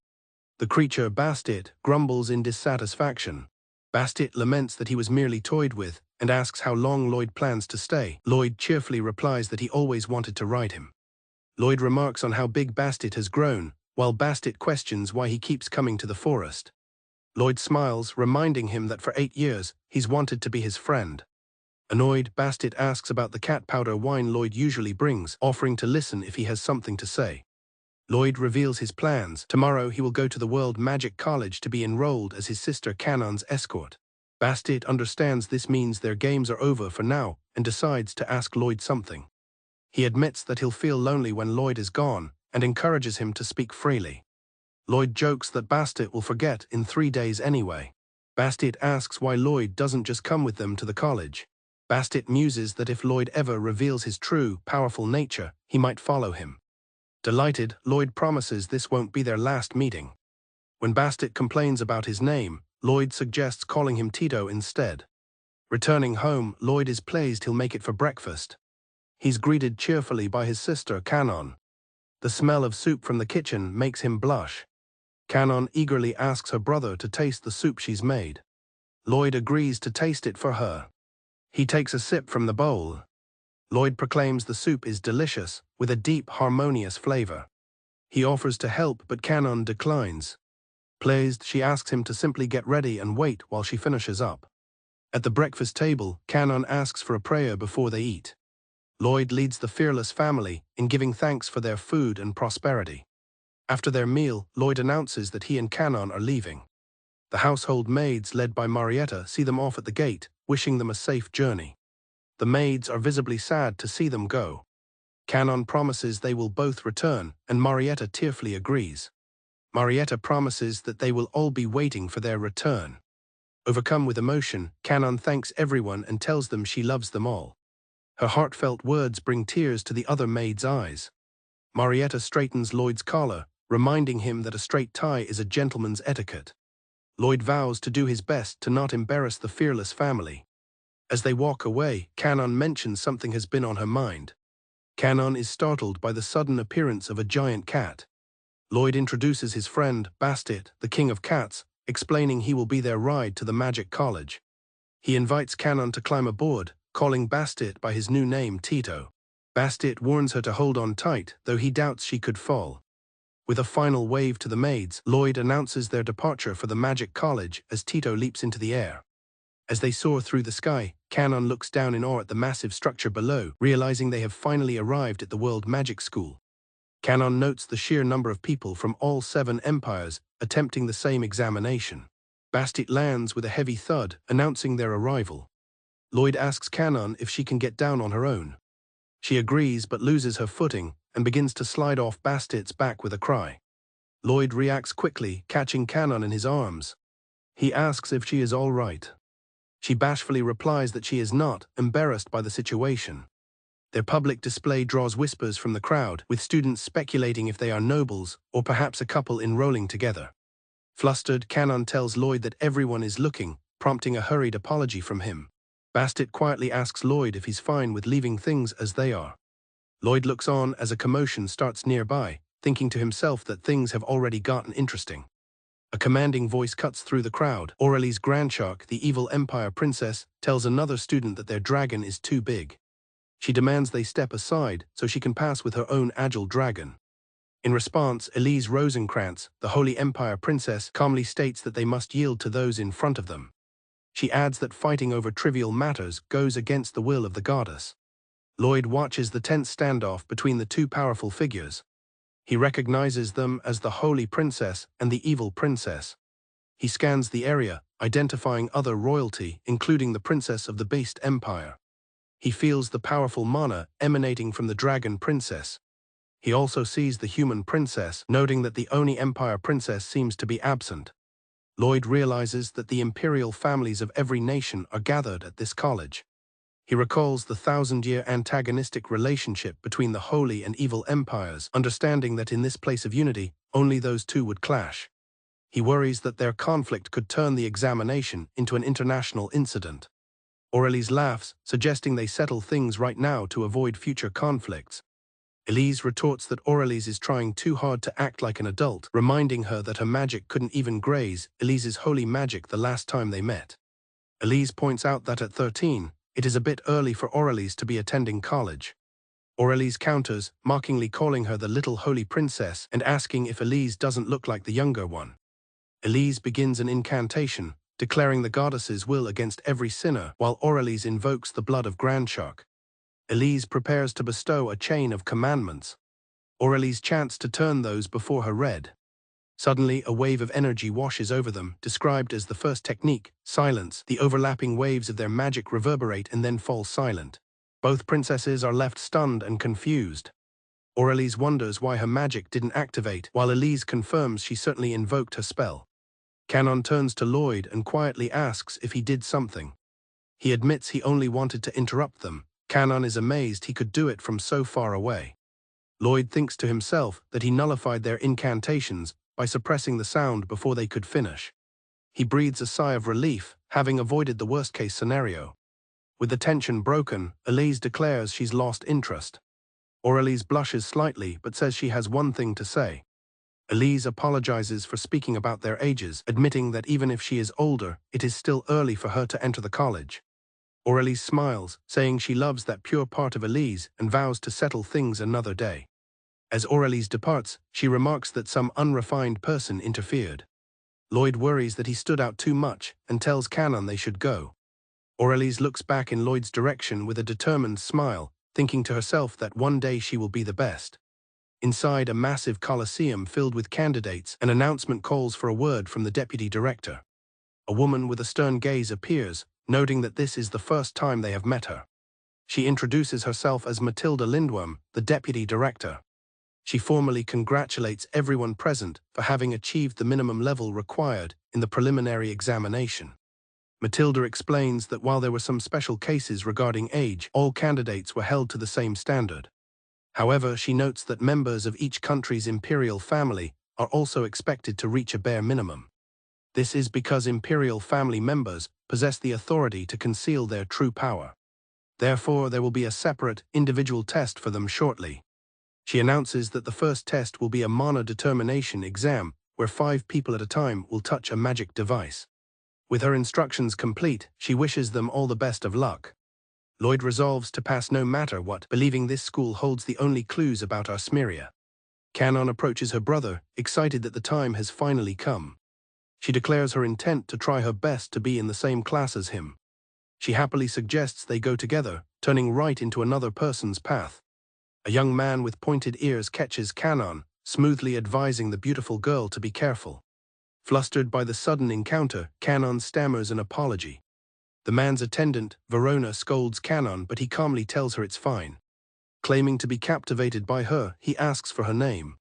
The creature, Bastet, grumbles in dissatisfaction. Bastet laments that he was merely toyed with, and asks how long Lloyd plans to stay. Lloyd cheerfully replies that he always wanted to ride him. Lloyd remarks on how big Bastet has grown, while Bastet questions why he keeps coming to the forest. Lloyd smiles, reminding him that for 8 years, he's wanted to be his friend. Annoyed, Bastet asks about the cat powder wine Lloyd usually brings, offering to listen if he has something to say. Lloyd reveals his plans. Tomorrow he will go to the World Magic College to be enrolled as his sister Canon's escort. Bastet understands this means their games are over for now, and decides to ask Lloyd something. He admits that he'll feel lonely when Lloyd is gone, and encourages him to speak freely. Lloyd jokes that Bastet will forget in 3 days anyway. Bastet asks why Lloyd doesn't just come with them to the college. Bastet muses that if Lloyd ever reveals his true, powerful nature, he might follow him. Delighted, Lloyd promises this won't be their last meeting. When Bastet complains about his name, Lloyd suggests calling him Tito instead. Returning home, Lloyd is pleased he'll make it for breakfast. He's greeted cheerfully by his sister, Canon. The smell of soup from the kitchen makes him blush. Canon eagerly asks her brother to taste the soup she's made. Lloyd agrees to taste it for her. He takes a sip from the bowl. Lloyd proclaims the soup is delicious, with a deep, harmonious flavor. He offers to help, but Canon declines. Pleased, she asks him to simply get ready and wait while she finishes up. At the breakfast table, Canon asks for a prayer before they eat. Lloyd leads the fearless family in giving thanks for their food and prosperity. After their meal, Lloyd announces that he and Canon are leaving. The household maids, led by Marietta, see them off at the gate, wishing them a safe journey. The maids are visibly sad to see them go. Canon promises they will both return, and Marietta tearfully agrees. Marietta promises that they will all be waiting for their return. Overcome with emotion, Canon thanks everyone and tells them she loves them all. Her heartfelt words bring tears to the other maids' eyes. Marietta straightens Lloyd's collar, reminding him that a straight tie is a gentleman's etiquette. Lloyd vows to do his best to not embarrass the fearless family. As they walk away, Canon mentions something has been on her mind. Canon is startled by the sudden appearance of a giant cat. Lloyd introduces his friend, Bastet, the king of cats, explaining he will be their ride to the Magic College. He invites Canon to climb aboard, calling Bastet by his new name, Tito. Bastet warns her to hold on tight, though he doubts she could fall. With a final wave to the maids, Lloyd announces their departure for the Magic College as Tito leaps into the air. As they soar through the sky, Canon looks down in awe at the massive structure below, realizing they have finally arrived at the World Magic School. Canon notes the sheer number of people from all 7 empires attempting the same examination. Bastet lands with a heavy thud, announcing their arrival. Lloyd asks Canon if she can get down on her own. She agrees but loses her footing and begins to slide off Bastet's back with a cry. Lloyd reacts quickly, catching Canon in his arms. He asks if she is all right. She bashfully replies that she is not, embarrassed by the situation. Their public display draws whispers from the crowd, with students speculating if they are nobles or perhaps a couple enrolling together. Flustered, Canon tells Lloyd that everyone is looking, prompting a hurried apology from him. Bastet quietly asks Lloyd if he's fine with leaving things as they are. Lloyd looks on as a commotion starts nearby, thinking to himself that things have already gotten interesting. A commanding voice cuts through the crowd. Aurelie's grandshark, the evil Empire princess, tells another student that their dragon is too big. She demands they step aside so she can pass with her own agile dragon. In response, Elise Rosencrantz, the Holy Empire princess, calmly states that they must yield to those in front of them. She adds that fighting over trivial matters goes against the will of the goddess. Lloyd watches the tense standoff between the two powerful figures. He recognizes them as the Holy Princess and the Evil Princess. He scans the area, identifying other royalty, including the Princess of the Based Empire. He feels the powerful mana emanating from the Dragon Princess. He also sees the Human Princess, noting that the Oni Empire Princess seems to be absent. Lloyd realizes that the imperial families of every nation are gathered at this college. He recalls the thousand-year antagonistic relationship between the holy and evil empires, understanding that in this place of unity, only those two would clash. He worries that their conflict could turn the examination into an international incident. Aurelie laughs, suggesting they settle things right now to avoid future conflicts. Elise retorts that Aurelie is trying too hard to act like an adult, reminding her that her magic couldn't even graze Elise's holy magic the last time they met. Elise points out that at 13, it is a bit early for Aurelie to be attending college. Aurelie counters, mockingly calling her the little holy princess and asking if Elise doesn't look like the younger one. Elise begins an incantation, declaring the goddess's will against every sinner, while Aurelie invokes the blood of Grandshark. Elise prepares to bestow a chain of commandments. Aurelie chants to turn those before her read. Suddenly, a wave of energy washes over them, described as the first technique, silence. The overlapping waves of their magic reverberate and then fall silent. Both princesses are left stunned and confused. Aurelie wonders why her magic didn't activate, while Elise confirms she certainly invoked her spell. Canon turns to Lloyd and quietly asks if he did something. He admits he only wanted to interrupt them. Canon is amazed he could do it from so far away. Lloyd thinks to himself that he nullified their incantations by suppressing the sound before they could finish. He breathes a sigh of relief, having avoided the worst-case scenario. With the tension broken, Elise declares she's lost interest. Aurelie blushes slightly but says she has one thing to say. Elise apologizes for speaking about their ages, admitting that even if she is older, it is still early for her to enter the college. Aurelie smiles, saying she loves that pure part of Elise and vows to settle things another day. As Aurelie departs, she remarks that some unrefined person interfered. Lloyd worries that he stood out too much and tells Canon they should go. Aurelie looks back in Lloyd's direction with a determined smile, thinking to herself that one day she will be the best. Inside a massive coliseum filled with candidates, an announcement calls for a word from the deputy director. A woman with a stern gaze appears, noting that this is the first time they have met her. She introduces herself as Matilda Lindworm, the deputy director. She formally congratulates everyone present for having achieved the minimum level required in the preliminary examination. Matilda explains that while there were some special cases regarding age, all candidates were held to the same standard. However, she notes that members of each country's imperial family are also expected to reach a bare minimum. This is because imperial family members possess the authority to conceal their true power. Therefore, there will be a separate, individual test for them shortly. She announces that the first test will be a mana determination exam, where 5 people at a time will touch a magic device. With her instructions complete, she wishes them all the best of luck. Lloyd resolves to pass no matter what, believing this school holds the only clues about Armeria. Canon approaches her brother, excited that the time has finally come. She declares her intent to try her best to be in the same class as him. She happily suggests they go together, turning right into another person's path. A young man with pointed ears catches Canon, smoothly advising the beautiful girl to be careful. Flustered by the sudden encounter, Canon stammers an apology. The man's attendant, Verona, scolds Canon, but he calmly tells her it's fine. Claiming to be captivated by her, he asks for her name.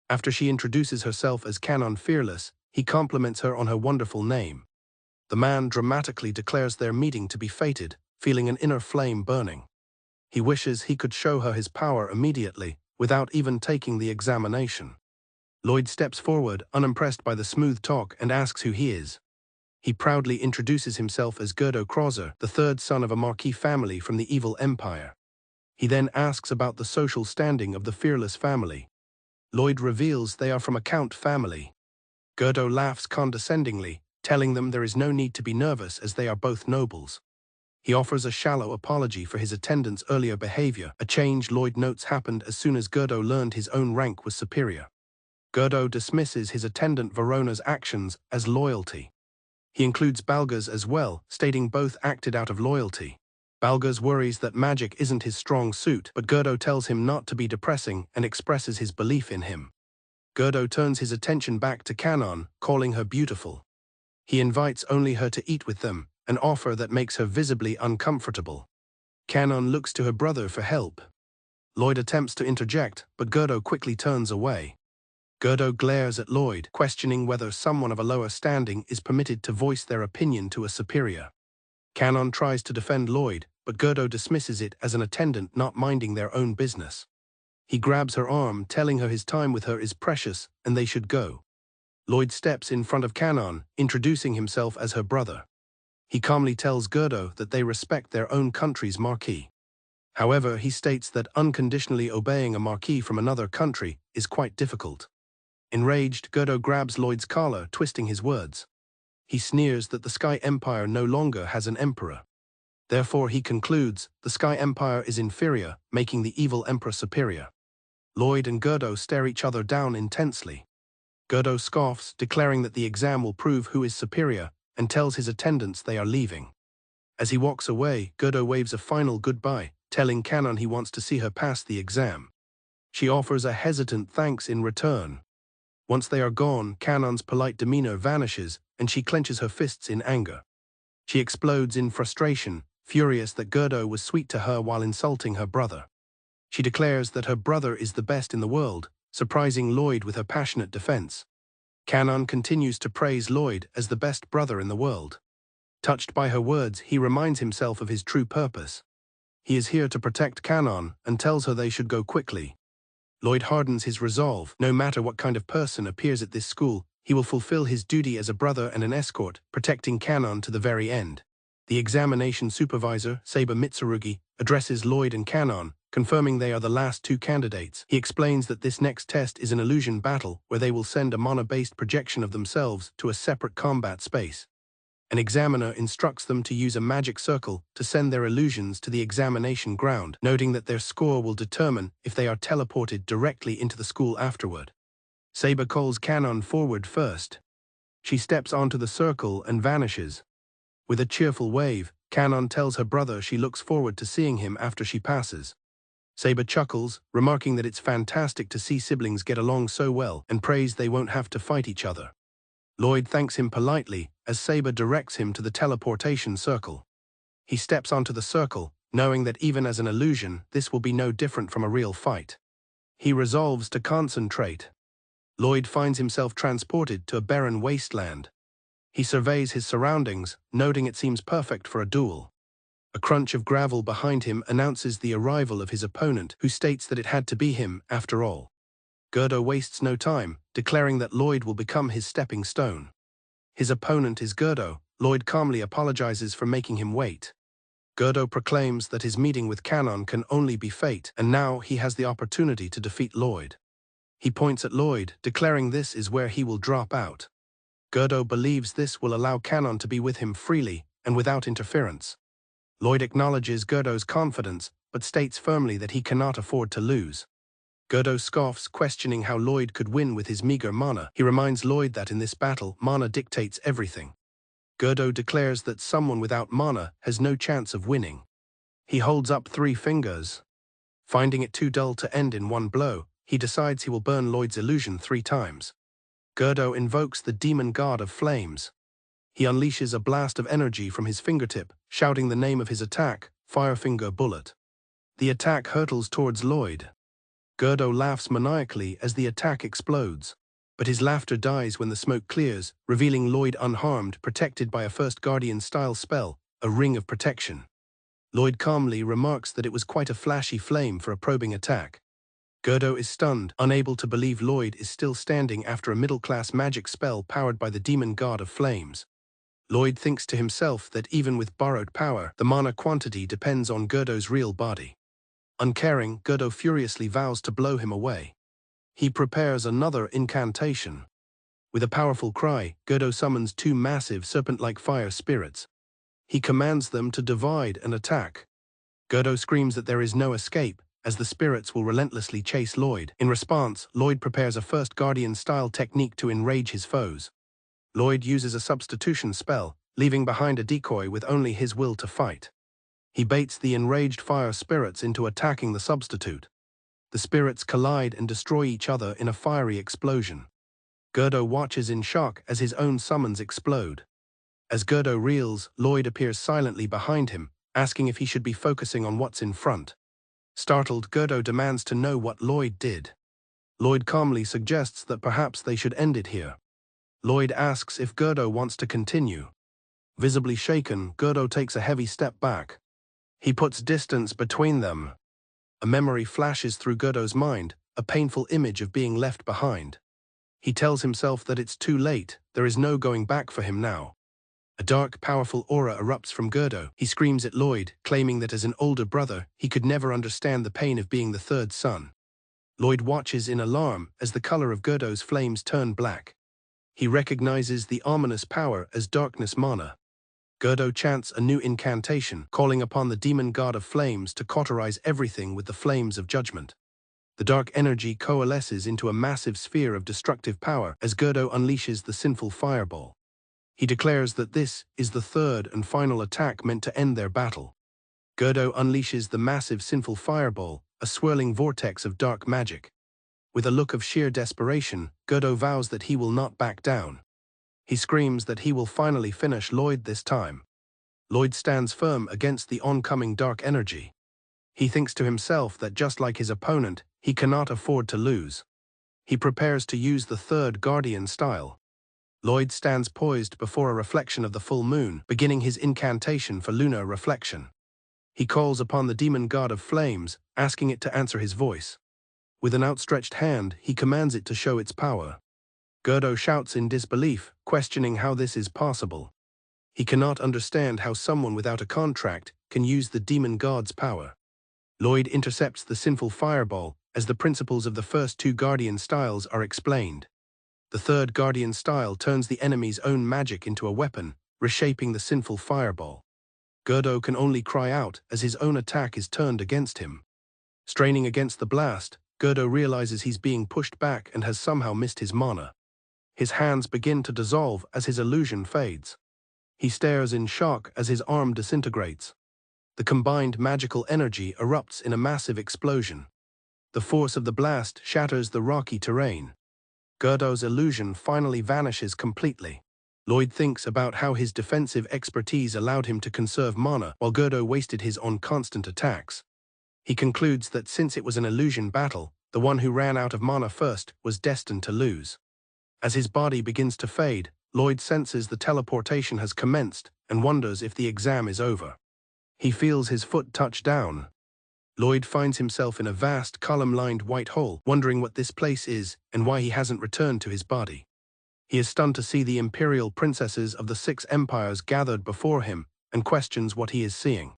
After she introduces herself as Canon Fearless, he compliments her on her wonderful name. The man dramatically declares their meeting to be fated, feeling an inner flame burning. He wishes he could show her his power immediately, without even taking the examination. Lloyd steps forward, unimpressed by the smooth talk, and asks who he is. He proudly introduces himself as Gerdo Krauser, the third son of a marquis family from the evil empire. He then asks about the social standing of the fearless family. Lloyd reveals they are from a count family. Gerdo laughs condescendingly, telling them there is no need to be nervous as they are both nobles. He offers a shallow apology for his attendant's earlier behavior, a change Lloyd notes happened as soon as Gerdo learned his own rank was superior. Gerdo dismisses his attendant Verona's actions as loyalty. He includes Balgas as well, stating both acted out of loyalty. Balgas worries that magic isn't his strong suit, but Gerdo tells him not to be depressing and expresses his belief in him. Gerdo turns his attention back to Canon, calling her beautiful. He invites only her to eat with them, an offer that makes her visibly uncomfortable. Canon looks to her brother for help. Lloyd attempts to interject, but Gerdo quickly turns away. Gerdo glares at Lloyd, questioning whether someone of a lower standing is permitted to voice their opinion to a superior. Canon tries to defend Lloyd, but Gerdo dismisses it as an attendant not minding their own business. He grabs her arm, telling her his time with her is precious and they should go. Lloyd steps in front of Canon, introducing himself as her brother. He calmly tells Gerdo that they respect their own country's marquis. However, he states that unconditionally obeying a marquis from another country is quite difficult. Enraged, Gerdo grabs Lloyd's collar, twisting his words. He sneers that the Sky Empire no longer has an emperor. Therefore, he concludes, the Sky Empire is inferior, making the evil emperor superior. Lloyd and Gerdo stare each other down intensely. Gerdo scoffs, declaring that the exam will prove who is superior, and tells his attendants they are leaving. As he walks away, Gerdo waves a final goodbye, telling Canon he wants to see her pass the exam. She offers a hesitant thanks in return. Once they are gone, Canon's polite demeanor vanishes, and she clenches her fists in anger. She explodes in frustration, furious that Gerdo was sweet to her while insulting her brother. She declares that her brother is the best in the world, surprising Lloyd with her passionate defense. Canon continues to praise Lloyd as the best brother in the world. Touched by her words, he reminds himself of his true purpose. He is here to protect Canon and tells her they should go quickly. Lloyd hardens his resolve. No matter what kind of person appears at this school, he will fulfill his duty as a brother and an escort, protecting Canon to the very end. The examination supervisor, Seiba Mitsurugi, addresses Lloyd and Canon, confirming they are the last two candidates. He explains that this next test is an illusion battle where they will send a mana-based projection of themselves to a separate combat space. An examiner instructs them to use a magic circle to send their illusions to the examination ground, noting that their score will determine if they are teleported directly into the school afterward. Seiba calls Canon forward first. She steps onto the circle and vanishes. With a cheerful wave, Canon tells her brother she looks forward to seeing him after she passes. Seiba chuckles, remarking that it's fantastic to see siblings get along so well, and prays they won't have to fight each other. Lloyd thanks him politely as Seiba directs him to the teleportation circle. He steps onto the circle, knowing that even as an illusion, this will be no different from a real fight. He resolves to concentrate. Lloyd finds himself transported to a barren wasteland. He surveys his surroundings, noting it seems perfect for a duel. A crunch of gravel behind him announces the arrival of his opponent, who states that it had to be him after all. Gerdo wastes no time, declaring that Lloyd will become his stepping stone. His opponent is Gerdo. Lloyd calmly apologizes for making him wait. Gerdo proclaims that his meeting with Canon can only be fate, and now he has the opportunity to defeat Lloyd. He points at Lloyd, declaring this is where he will drop out. Gerdo believes this will allow Canon to be with him freely and without interference. Lloyd acknowledges Gerdo's confidence, but states firmly that he cannot afford to lose. Gerdo scoffs, questioning how Lloyd could win with his meager mana. He reminds Lloyd that in this battle, mana dictates everything. Gerdo declares that someone without mana has no chance of winning. He holds up 3 fingers. Finding it too dull to end in one blow, he decides he will burn Lloyd's illusion 3 times. Gerdo invokes the demon god of flames. He unleashes a blast of energy from his fingertip, shouting the name of his attack, Firefinger Bullet. The attack hurtles towards Lloyd. Gerdo laughs maniacally as the attack explodes, but his laughter dies when the smoke clears, revealing Lloyd unharmed, protected by a First Guardian-style spell, a Ring of Protection. Lloyd calmly remarks that it was quite a flashy flame for a probing attack. Gerdo is stunned, unable to believe Lloyd is still standing after a middle-class magic spell powered by the demon god of flames. Lloyd thinks to himself that even with borrowed power, the mana quantity depends on Gerdo's real body. Uncaring, Gerdo furiously vows to blow him away. He prepares another incantation. With a powerful cry, Gerdo summons two massive serpent-like fire spirits. He commands them to divide and attack. Gerdo screams that there is no escape, as the spirits will relentlessly chase Lloyd. In response, Lloyd prepares a first Guardian-style technique to enrage his foes. Lloyd uses a substitution spell, leaving behind a decoy with only his will to fight. He baits the enraged fire spirits into attacking the substitute. The spirits collide and destroy each other in a fiery explosion. Gerdo watches in shock as his own summons explode. As Gerdo reels, Lloyd appears silently behind him, asking if he should be focusing on what's in front. Startled, Gerdo demands to know what Lloyd did. Lloyd calmly suggests that perhaps they should end it here. Lloyd asks if Gerdo wants to continue. Visibly shaken, Gerdo takes a heavy step back. He puts distance between them. A memory flashes through Gerdo's mind, a painful image of being left behind. He tells himself that it's too late, there is no going back for him now. A dark, powerful aura erupts from Gerdo. He screams at Lloyd, claiming that as an older brother, he could never understand the pain of being the third son. Lloyd watches in alarm as the color of Gerdo's flames turn black. He recognizes the ominous power as darkness mana. Gerdo chants a new incantation, calling upon the demon god of flames to cauterize everything with the flames of judgment. The dark energy coalesces into a massive sphere of destructive power as Gerdo unleashes the sinful fireball. He declares that this is the third and final attack meant to end their battle. Gerdo unleashes the massive sinful fireball, a swirling vortex of dark magic. With a look of sheer desperation, Gerdo vows that he will not back down. He screams that he will finally finish Lloyd this time. Lloyd stands firm against the oncoming dark energy. He thinks to himself that just like his opponent, he cannot afford to lose. He prepares to use the third Guardian style. Lloyd stands poised before a reflection of the full moon, beginning his incantation for lunar reflection. He calls upon the demon god of flames, asking it to answer his voice. With an outstretched hand, he commands it to show its power. Gerdo shouts in disbelief, questioning how this is possible. He cannot understand how someone without a contract can use the demon god's power. Lloyd intercepts the sinful fireball, as the principles of the first two Guardian styles are explained. The third Guardian style turns the enemy's own magic into a weapon, reshaping the sinful fireball. Gerdo can only cry out as his own attack is turned against him. Straining against the blast, Gerdo realizes he's being pushed back and has somehow missed his mana. His hands begin to dissolve as his illusion fades. He stares in shock as his arm disintegrates. The combined magical energy erupts in a massive explosion. The force of the blast shatters the rocky terrain. Gerdo's illusion finally vanishes completely. Lloyd thinks about how his defensive expertise allowed him to conserve mana while Gerdo wasted his on constant attacks. He concludes that since it was an illusion battle, the one who ran out of mana first was destined to lose. As his body begins to fade, Lloyd senses the teleportation has commenced and wonders if the exam is over. He feels his foot touch down. Lloyd finds himself in a vast, column-lined white hole, wondering what this place is and why he hasn't returned to his body. He is stunned to see the Imperial princesses of the 6 empires gathered before him and questions what he is seeing.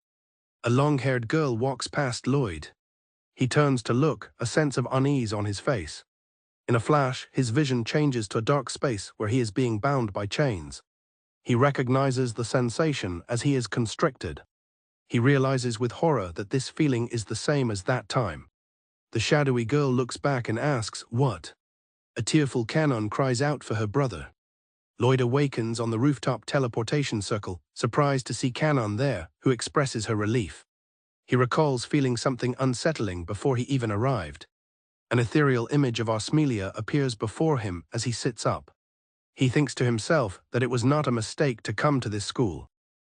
A long-haired girl walks past Lloyd. He turns to look, a sense of unease on his face. In a flash, his vision changes to a dark space where he is being bound by chains. He recognizes the sensation as he is constricted. He realizes with horror that this feeling is the same as that time. The shadowy girl looks back and asks, "What?" A tearful Canon cries out for her brother. Lloyd awakens on the rooftop teleportation circle, surprised to see Canon there, who expresses her relief. He recalls feeling something unsettling before he even arrived. An ethereal image of Osmelia appears before him as he sits up. He thinks to himself that it was not a mistake to come to this school.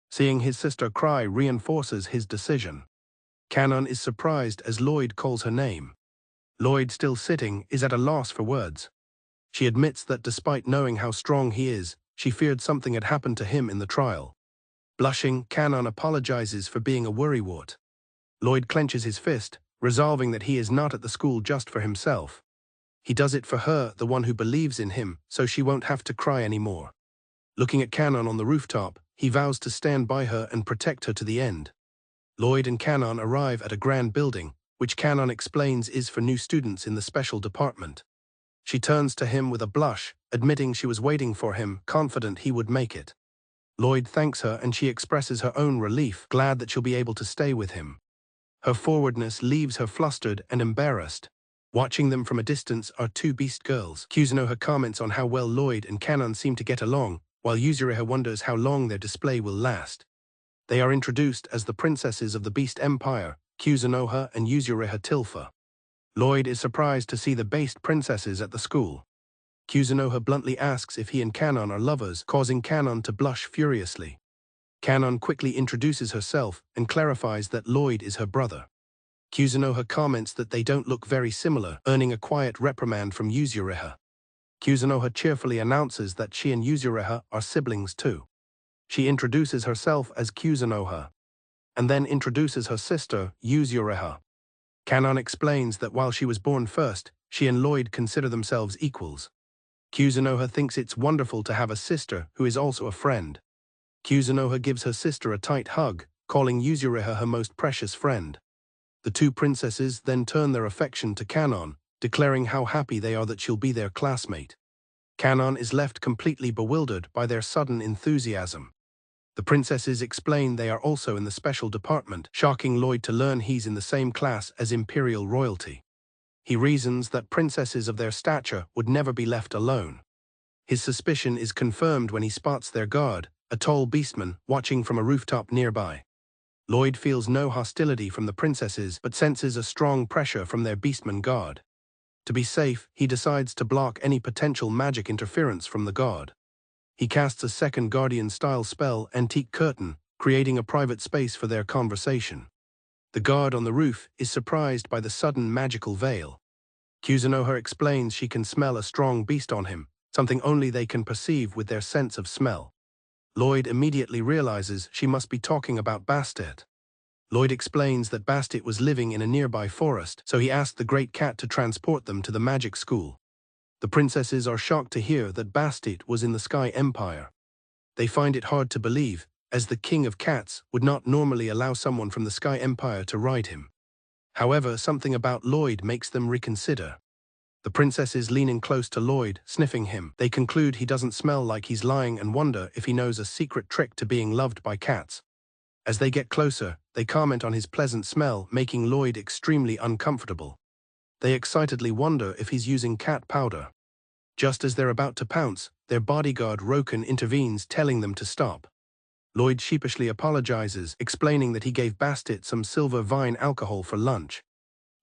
Seeing his sister cry reinforces his decision. Canon is surprised as Lloyd calls her name. Lloyd, still sitting, is at a loss for words. She admits that despite knowing how strong he is, she feared something had happened to him in the trial. Blushing, Canon apologizes for being a worrywart. Lloyd clenches his fist, resolving that he is not at the school just for himself. He does it for her, the one who believes in him, so she won't have to cry anymore. Looking at Canon on the rooftop, he vows to stand by her and protect her to the end. Lloyd and Canon arrive at a grand building, which Canon explains is for new students in the special department. She turns to him with a blush, admitting she was waiting for him, confident he would make it. Lloyd thanks her and she expresses her own relief, glad that she'll be able to stay with him. Her forwardness leaves her flustered and embarrassed. Watching them from a distance are two beast girls. Kuzunoha comments on how well Lloyd and Canon seem to get along, while Yuzuriha wonders how long their display will last. They are introduced as the princesses of the Beast Empire, Kuzunoha and Yuzuriha Tilfa. Lloyd is surprised to see the based princesses at the school. Kuzunoha bluntly asks if he and Canon are lovers, causing Canon to blush furiously. Canon quickly introduces herself and clarifies that Lloyd is her brother. Kuzunoha comments that they don't look very similar, earning a quiet reprimand from Yuzuriha. Kuzunoha cheerfully announces that she and Yuzuriha are siblings too. She introduces herself as Kuzunoha, and then introduces her sister, Yuzuriha. Canon explains that while she was born first, she and Lloyd consider themselves equals. Kuzunoha thinks it's wonderful to have a sister who is also a friend. Kuzunoha gives her sister a tight hug, calling Yuzuriha her most precious friend. The two princesses then turn their affection to Canon, declaring how happy they are that she'll be their classmate. Canon is left completely bewildered by their sudden enthusiasm. The princesses explain they are also in the special department, shocking Lloyd to learn he's in the same class as Imperial royalty. He reasons that princesses of their stature would never be left alone. His suspicion is confirmed when he spots their guard, a tall beastman, watching from a rooftop nearby. Lloyd feels no hostility from the princesses but senses a strong pressure from their beastman guard. To be safe, he decides to block any potential magic interference from the guard. He casts a second Guardian-style spell, Antique Curtain, creating a private space for their conversation. The guard on the roof is surprised by the sudden magical veil. Kuzunoha explains she can smell a strong beast on him, something only they can perceive with their sense of smell. Lloyd immediately realizes she must be talking about Bastet. Lloyd explains that Bastet was living in a nearby forest, so he asked the Great Cat to transport them to the magic school. The princesses are shocked to hear that Bastet was in the Sky Empire. They find it hard to believe, as the King of Cats would not normally allow someone from the Sky Empire to ride him. However, something about Lloyd makes them reconsider. The princesses lean in close to Lloyd, sniffing him. They conclude he doesn't smell like he's lying and wonder if he knows a secret trick to being loved by cats. As they get closer, they comment on his pleasant smell, making Lloyd extremely uncomfortable. They excitedly wonder if he's using cat powder. Just as they're about to pounce, their bodyguard Roken intervenes, telling them to stop. Lloyd sheepishly apologizes, explaining that he gave Bastet some silver vine alcohol for lunch.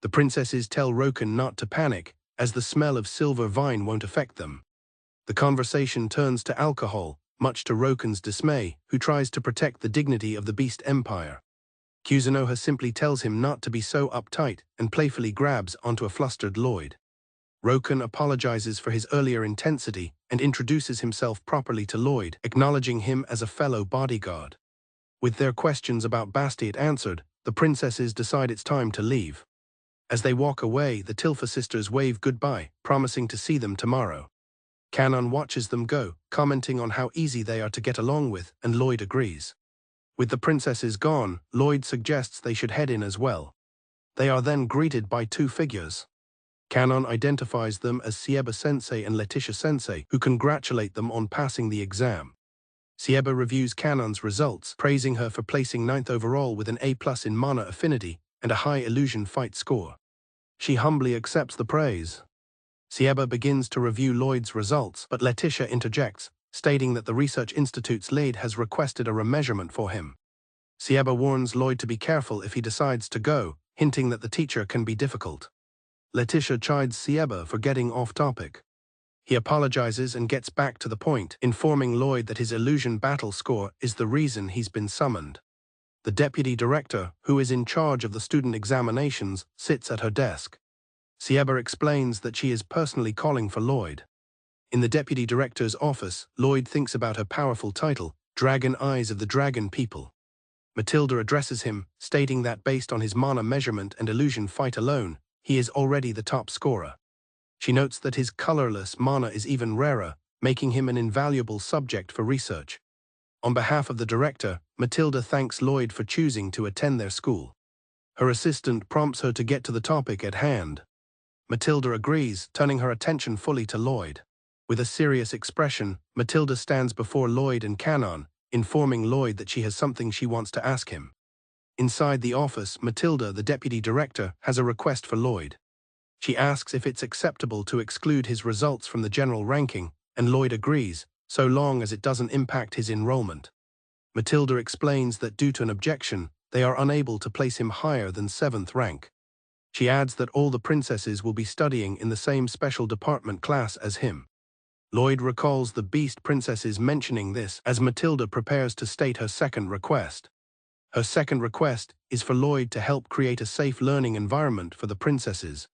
The princesses tell Roken not to panic, as the smell of silver vine won't affect them. The conversation turns to alcohol, much to Roken's dismay, who tries to protect the dignity of the Beast Empire. Kuzunoha simply tells him not to be so uptight and playfully grabs onto a flustered Lloyd. Roken apologizes for his earlier intensity and introduces himself properly to Lloyd, acknowledging him as a fellow bodyguard. With their questions about Bastet answered, the princesses decide it's time to leave. As they walk away, the Tilfa sisters wave goodbye, promising to see them tomorrow. Canon watches them go, commenting on how easy they are to get along with, and Lloyd agrees. With the princesses gone, Lloyd suggests they should head in as well. They are then greeted by two figures. Canon identifies them as Sieba-sensei and Letitia-sensei, who congratulate them on passing the exam. Sieba reviews Canon's results, praising her for placing 9th overall with an A+ in mana affinity and a high illusion fight score. She humbly accepts the praise. Sieba begins to review Lloyd's results, but Letitia interjects, stating that the Research Institute's lead has requested a remeasurement for him. Sieba warns Lloyd to be careful if he decides to go, hinting that the teacher can be difficult. Letitia chides Sieba for getting off topic. He apologizes and gets back to the point, informing Lloyd that his illusion battle score is the reason he's been summoned. The deputy director, who is in charge of the student examinations, sits at her desk. Sieba explains that she is personally calling for Lloyd. In the deputy director's office, Lloyd thinks about her powerful title, Dragon Eyes of the Dragon People. Matilda addresses him, stating that based on his mana measurement and illusion fight alone, he is already the top scorer. She notes that his colorless mana is even rarer, making him an invaluable subject for research. On behalf of the director, Matilda thanks Lloyd for choosing to attend their school. Her assistant prompts her to get to the topic at hand. Matilda agrees, turning her attention fully to Lloyd. With a serious expression, Matilda stands before Lloyd and Canon, informing Lloyd that she has something she wants to ask him. Inside the office, Matilda, the deputy director, has a request for Lloyd. She asks if it's acceptable to exclude his results from the general ranking, and Lloyd agrees, so long as it doesn't impact his enrollment. Matilda explains that due to an objection, they are unable to place him higher than 7th rank. She adds that all the princesses will be studying in the same special department class as him. Lloyd recalls the Beast princesses mentioning this as Matilda prepares to state her second request. Her second request is for Lloyd to help create a safe learning environment for the princesses.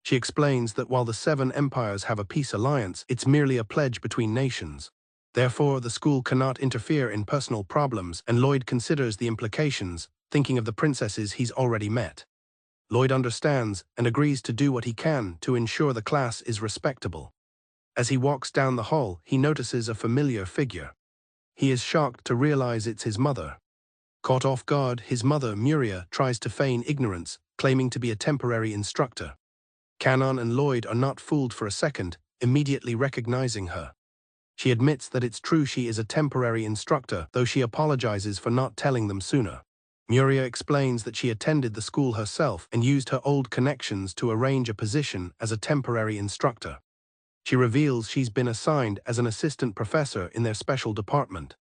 She explains that while the 7 empires have a peace alliance, it's merely a pledge between nations. Therefore, the school cannot interfere in personal problems, and Lloyd considers the implications, thinking of the princesses he's already met. Lloyd understands and agrees to do what he can to ensure the class is respectable. As he walks down the hall, he notices a familiar figure. He is shocked to realize it's his mother. Caught off guard, his mother, Muria, tries to feign ignorance, claiming to be a temporary instructor. Canon and Lloyd are not fooled for a second, immediately recognizing her. She admits that it's true she is a temporary instructor, though she apologizes for not telling them sooner. Muria explains that she attended the school herself and used her old connections to arrange a position as a temporary instructor. She reveals she's been assigned as an assistant professor in their special department.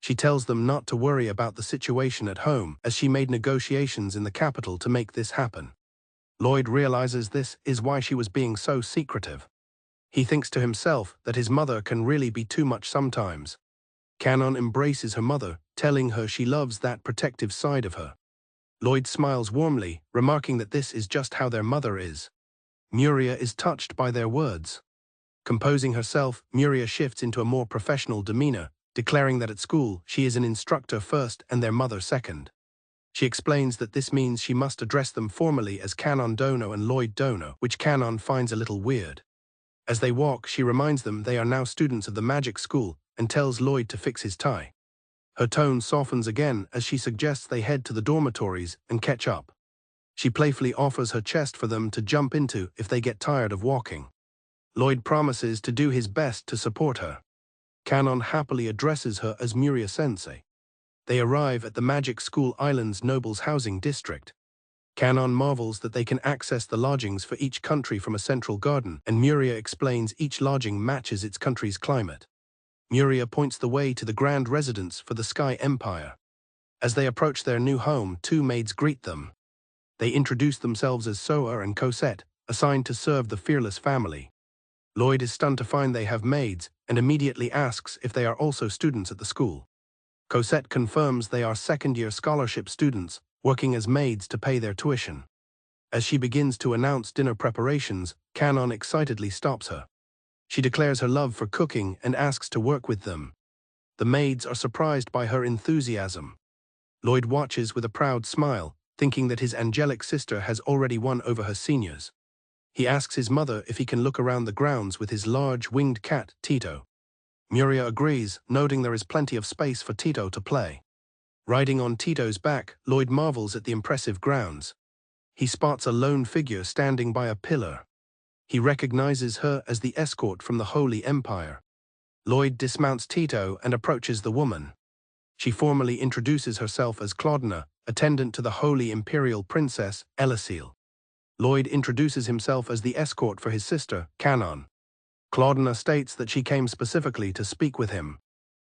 She tells them not to worry about the situation at home, as she made negotiations in the capital to make this happen. Lloyd realizes this is why she was being so secretive. He thinks to himself that his mother can really be too much sometimes. Canon embraces her mother, telling her she loves that protective side of her. Lloyd smiles warmly, remarking that this is just how their mother is. Muria is touched by their words. Composing herself, Muria shifts into a more professional demeanor, declaring that at school she is an instructor first and their mother second. She explains that this means she must address them formally as Canon Dono and Lloyd Dono, which Canon finds a little weird. As they walk, she reminds them they are now students of the magic school and tells Lloyd to fix his tie. Her tone softens again as she suggests they head to the dormitories and catch up. She playfully offers her chest for them to jump into if they get tired of walking. Lloyd promises to do his best to support her. Canon happily addresses her as Muria-sensei. They arrive at the Magic School Island's Nobles Housing District. Canon marvels that they can access the lodgings for each country from a central garden, and Muria explains each lodging matches its country's climate. Muria points the way to the grand residence for the Sky Empire. As they approach their new home, 2 maids greet them. They introduce themselves as Soa and Cosette, assigned to serve the fearless family. Lloyd is stunned to find they have maids and immediately asks if they are also students at the school. Cosette confirms they are second-year scholarship students, working as maids to pay their tuition. As she begins to announce dinner preparations, Canon excitedly stops her. She declares her love for cooking and asks to work with them. The maids are surprised by her enthusiasm. Lloyd watches with a proud smile, thinking that his angelic sister has already won over her seniors. He asks his mother if he can look around the grounds with his large winged cat, Tito. Muria agrees, noting there is plenty of space for Tito to play. Riding on Tito's back, Lloyd marvels at the impressive grounds. He spots a lone figure standing by a pillar. He recognizes her as the escort from the Holy Empire. Lloyd dismounts Tito and approaches the woman. She formally introduces herself as Claudina, attendant to the Holy Imperial Princess, Eliseel. Lloyd introduces himself as the escort for his sister, Canon. Claudina states that she came specifically to speak with him.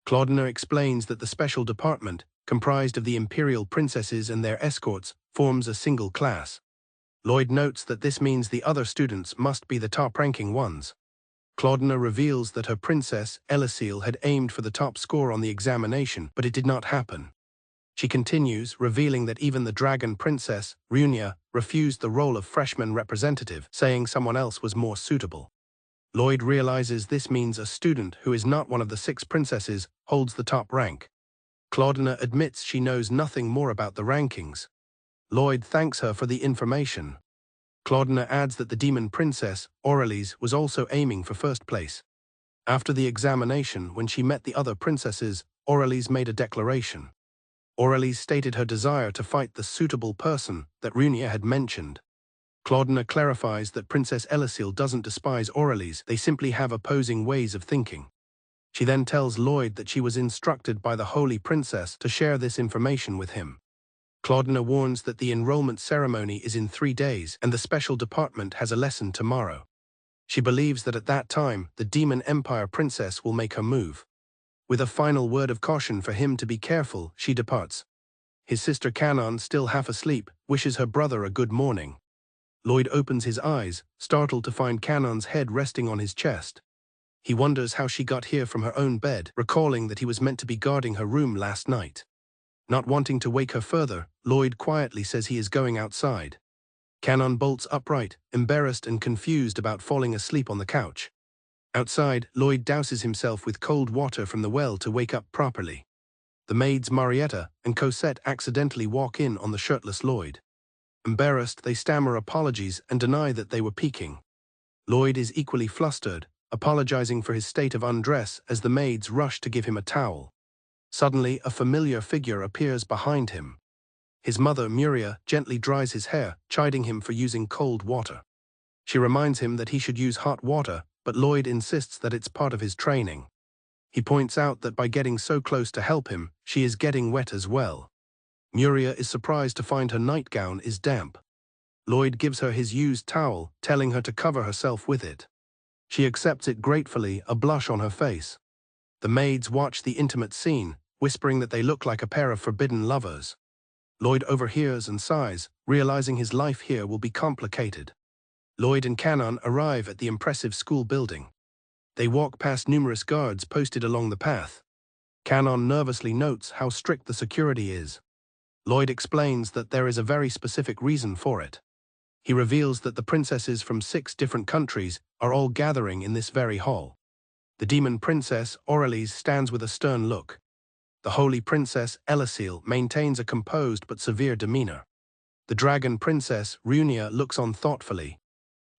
Claudina explains that the special department, comprised of the Imperial princesses and their escorts, forms a single class. Lloyd notes that this means the other students must be the top-ranking ones. Claudina reveals that her princess, Eliseel, had aimed for the top score on the examination, but it did not happen. She continues, revealing that even the dragon princess, Runia, refused the role of freshman representative, saying someone else was more suitable. Lloyd realizes this means a student who is not one of the 6 princesses holds the top rank. Claudina admits she knows nothing more about the rankings. Lloyd thanks her for the information. Claudina adds that the demon princess, Aurelise, was also aiming for first place. After the examination, when she met the other princesses, Aurelise made a declaration. Aurelie stated her desire to fight the suitable person that Runia had mentioned. Claudina clarifies that Princess Elisile doesn't despise Aurelie's, they simply have opposing ways of thinking. She then tells Lloyd that she was instructed by the Holy Princess to share this information with him. Claudina warns that the enrollment ceremony is in 3 days and the special department has a lesson tomorrow. She believes that at that time, the Demon Empire Princess will make her move. With a final word of caution for him to be careful, she departs. His sister Canon, still half asleep, wishes her brother a good morning. Lloyd opens his eyes, startled to find Canon's head resting on his chest. He wonders how she got here from her own bed, recalling that he was meant to be guarding her room last night. Not wanting to wake her further, Lloyd quietly says he is going outside. Canon bolts upright, embarrassed and confused about falling asleep on the couch. Outside, Lloyd douses himself with cold water from the well to wake up properly. The maids Marietta and Cosette accidentally walk in on the shirtless Lloyd. Embarrassed, they stammer apologies and deny that they were peeking. Lloyd is equally flustered, apologizing for his state of undress as the maids rush to give him a towel. Suddenly, a familiar figure appears behind him. His mother, Muria, gently dries his hair, chiding him for using cold water. She reminds him that he should use hot water, but Lloyd insists that it's part of his training. He points out that by getting so close to help him, she is getting wet as well. Muria is surprised to find her nightgown is damp. Lloyd gives her his used towel, telling her to cover herself with it. She accepts it gratefully, a blush on her face. The maids watch the intimate scene, whispering that they look like a pair of forbidden lovers. Lloyd overhears and sighs, realizing his life here will be complicated. Lloyd and Canon arrive at the impressive school building. They walk past numerous guards posted along the path. Canon nervously notes how strict the security is. Lloyd explains that there is a very specific reason for it. He reveals that the princesses from 6 different countries are all gathering in this very hall. The demon princess, Aurelie, stands with a stern look. The holy princess, Elisile, maintains a composed but severe demeanor. The dragon princess, Runia, looks on thoughtfully.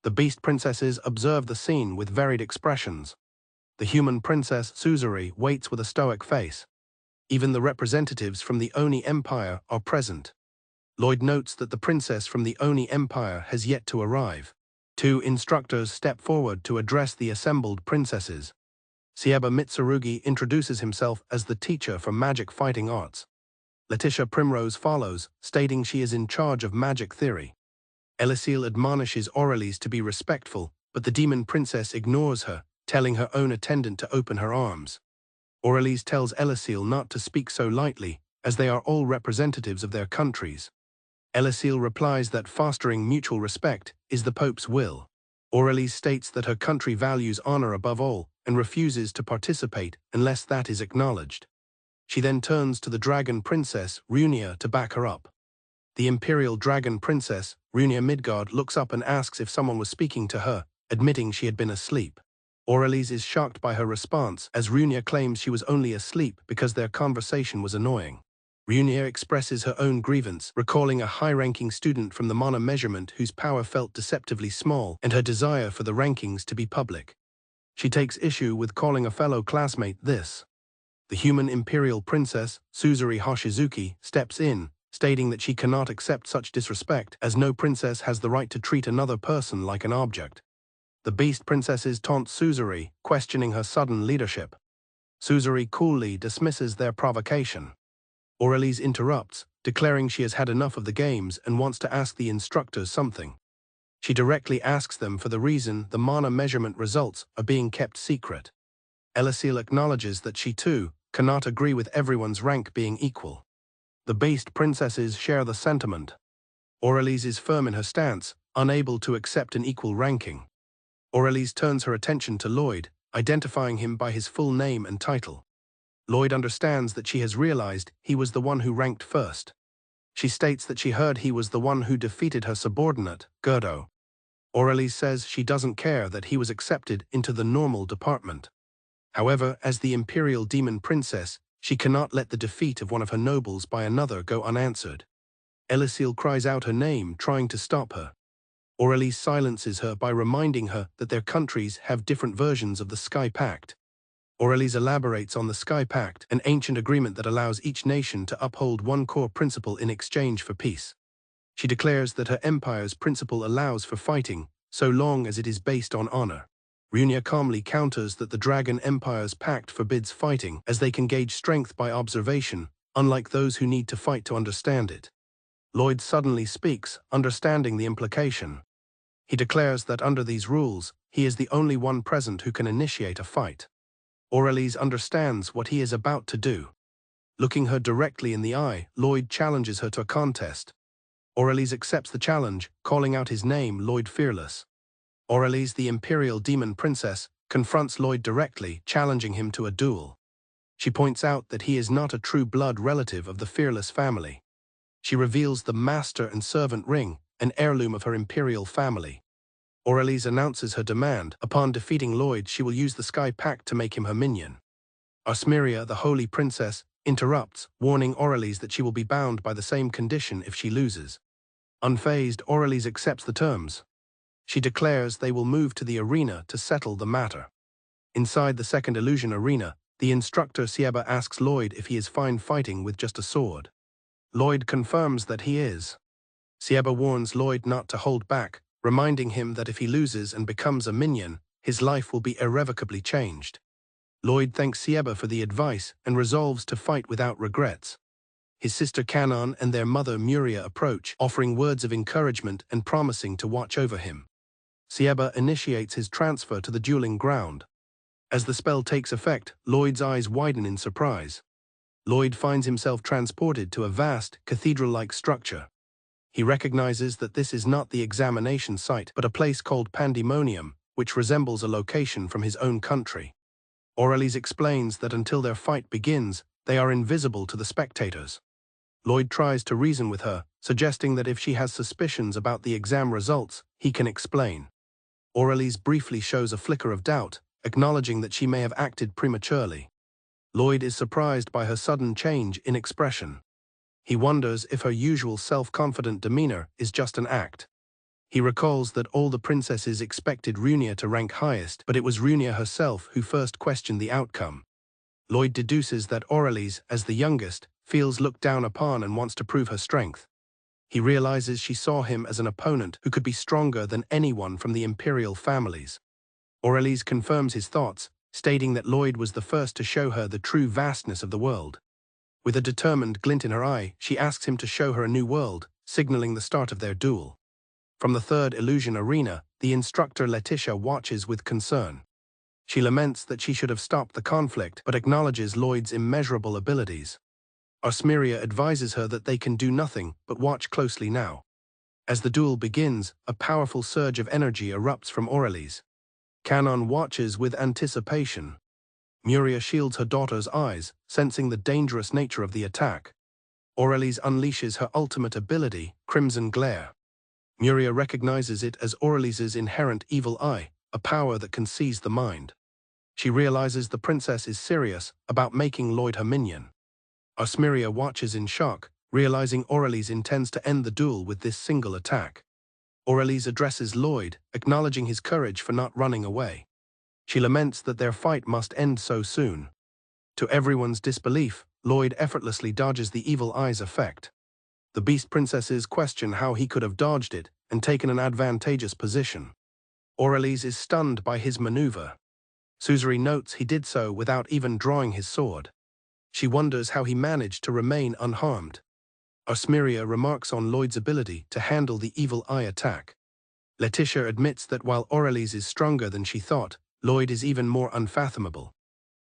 The beast princesses observe the scene with varied expressions. The human princess, Suzuri, waits with a stoic face. Even the representatives from the Oni Empire are present. Lloyd notes that the princess from the Oni Empire has yet to arrive. 2 instructors step forward to address the assembled princesses. Sieba Mitsurugi introduces himself as the teacher for magic fighting arts. Letitia Primrose follows, stating she is in charge of magic theory. Elisile admonishes Aurelie to be respectful, but the demon princess ignores her, telling her own attendant to open her arms. Aurelie tells Elisile not to speak so lightly, as they are all representatives of their countries. Elisile replies that fostering mutual respect is the Pope's will. Aurelie states that her country values honor above all and refuses to participate unless that is acknowledged. She then turns to the dragon princess, Runia, to back her up. The Imperial dragon princess, Runia Midgard, looks up and asks if someone was speaking to her, admitting she had been asleep. Aurelie is shocked by her response, as Runia claims she was only asleep because their conversation was annoying. Runia expresses her own grievance, recalling a high-ranking student from the Mana measurement whose power felt deceptively small and her desire for the rankings to be public. She takes issue with calling a fellow classmate this. The human Imperial princess, Suzuri Hoshizuki, steps in, stating that she cannot accept such disrespect, as no princess has the right to treat another person like an object. The beast princesses taunt Suzuri, questioning her sudden leadership. Suzuri coolly dismisses their provocation. Aurelie interrupts, declaring she has had enough of the games and wants to ask the instructors something. She directly asks them for the reason the Mana measurement results are being kept secret. Elisile acknowledges that she too cannot agree with everyone's rank being equal. The beast princesses share the sentiment. Aurelie is firm in her stance, unable to accept an equal ranking. Aurelie turns her attention to Lloyd, identifying him by his full name and title. Lloyd understands that she has realized he was the one who ranked first. She states that she heard he was the one who defeated her subordinate, Gerdo. Aurelie says she doesn't care that he was accepted into the normal department. However, as the Imperial demon princess, she cannot let the defeat of one of her nobles by another go unanswered. Elisile cries out her name, trying to stop her. Aurelie silences her by reminding her that their countries have different versions of the Sky Pact. Aurelies elaborates on the Sky Pact, an ancient agreement that allows each nation to uphold one core principle in exchange for peace. She declares that her empire's principle allows for fighting, so long as it is based on honor. Runia calmly counters that the Dragon Empire's pact forbids fighting, as they can gauge strength by observation, unlike those who need to fight to understand it. Lloyd suddenly speaks, understanding the implication. He declares that under these rules, he is the only one present who can initiate a fight. Aurelies understands what he is about to do. Looking her directly in the eye, Lloyd challenges her to a contest. Aurelies accepts the challenge, calling out his name, Lloyd Fearless. Aurelies, the Imperial demon princess, confronts Lloyd directly, challenging him to a duel. She points out that he is not a true blood relative of the Fearless family. She reveals the master and servant ring, an heirloom of her Imperial family. Aurelies announces her demand. Upon defeating Lloyd, she will use the Sky Pact to make him her minion. Armeria, the Holy Princess, interrupts, warning Aurelies that she will be bound by the same condition if she loses. Unfazed, Aurelies accepts the terms. She declares they will move to the arena to settle the matter. Inside the second illusion arena, the instructor Sieba asks Lloyd if he is fine fighting with just a sword. Lloyd confirms that he is. Sieba warns Lloyd not to hold back, reminding him that if he loses and becomes a minion, his life will be irrevocably changed. Lloyd thanks Sieba for the advice and resolves to fight without regrets. His sister Canon and their mother Muria approach, offering words of encouragement and promising to watch over him. Sieba initiates his transfer to the dueling ground. As the spell takes effect, Lloyd's eyes widen in surprise. Lloyd finds himself transported to a vast, cathedral-like structure. He recognizes that this is not the examination site, but a place called Pandemonium, which resembles a location from his own country. Aurelies explains that until their fight begins, they are invisible to the spectators. Lloyd tries to reason with her, suggesting that if she has suspicions about the exam results, he can explain. Aurelies briefly shows a flicker of doubt, acknowledging that she may have acted prematurely. Lloyd is surprised by her sudden change in expression. He wonders if her usual self-confident demeanor is just an act. He recalls that all the princesses expected Runia to rank highest, but it was Runia herself who first questioned the outcome. Lloyd deduces that Aurelies, as the youngest, feels looked down upon and wants to prove her strength. He realizes she saw him as an opponent who could be stronger than anyone from the Imperial families. Aurelies confirms his thoughts, stating that Lloyd was the first to show her the true vastness of the world. With a determined glint in her eye, she asks him to show her a new world, signaling the start of their duel. From the third illusion arena, the instructor Letitia watches with concern. She laments that she should have stopped the conflict, but acknowledges Lloyd's immeasurable abilities. Armeria advises her that they can do nothing but watch closely now. As the duel begins, a powerful surge of energy erupts from Aurelies. Canon watches with anticipation. Muria shields her daughter's eyes, sensing the dangerous nature of the attack. Aurelies unleashes her ultimate ability, Crimson Glare. Muria recognizes it as Aurelies' inherent evil eye, a power that can seize the mind. She realizes the princess is serious about making Lloyd her minion. Armeria watches in shock, realizing Aurelies intends to end the duel with this single attack. Aurelies addresses Lloyd, acknowledging his courage for not running away. She laments that their fight must end so soon. To everyone's disbelief, Lloyd effortlessly dodges the evil eye's effect. The beast princesses question how he could have dodged it and taken an advantageous position. Aurelies is stunned by his maneuver. Suzerain notes he did so without even drawing his sword. She wonders how he managed to remain unharmed. Armeria remarks on Lloyd's ability to handle the evil eye attack. Letitia admits that while Aurelies is stronger than she thought, Lloyd is even more unfathomable.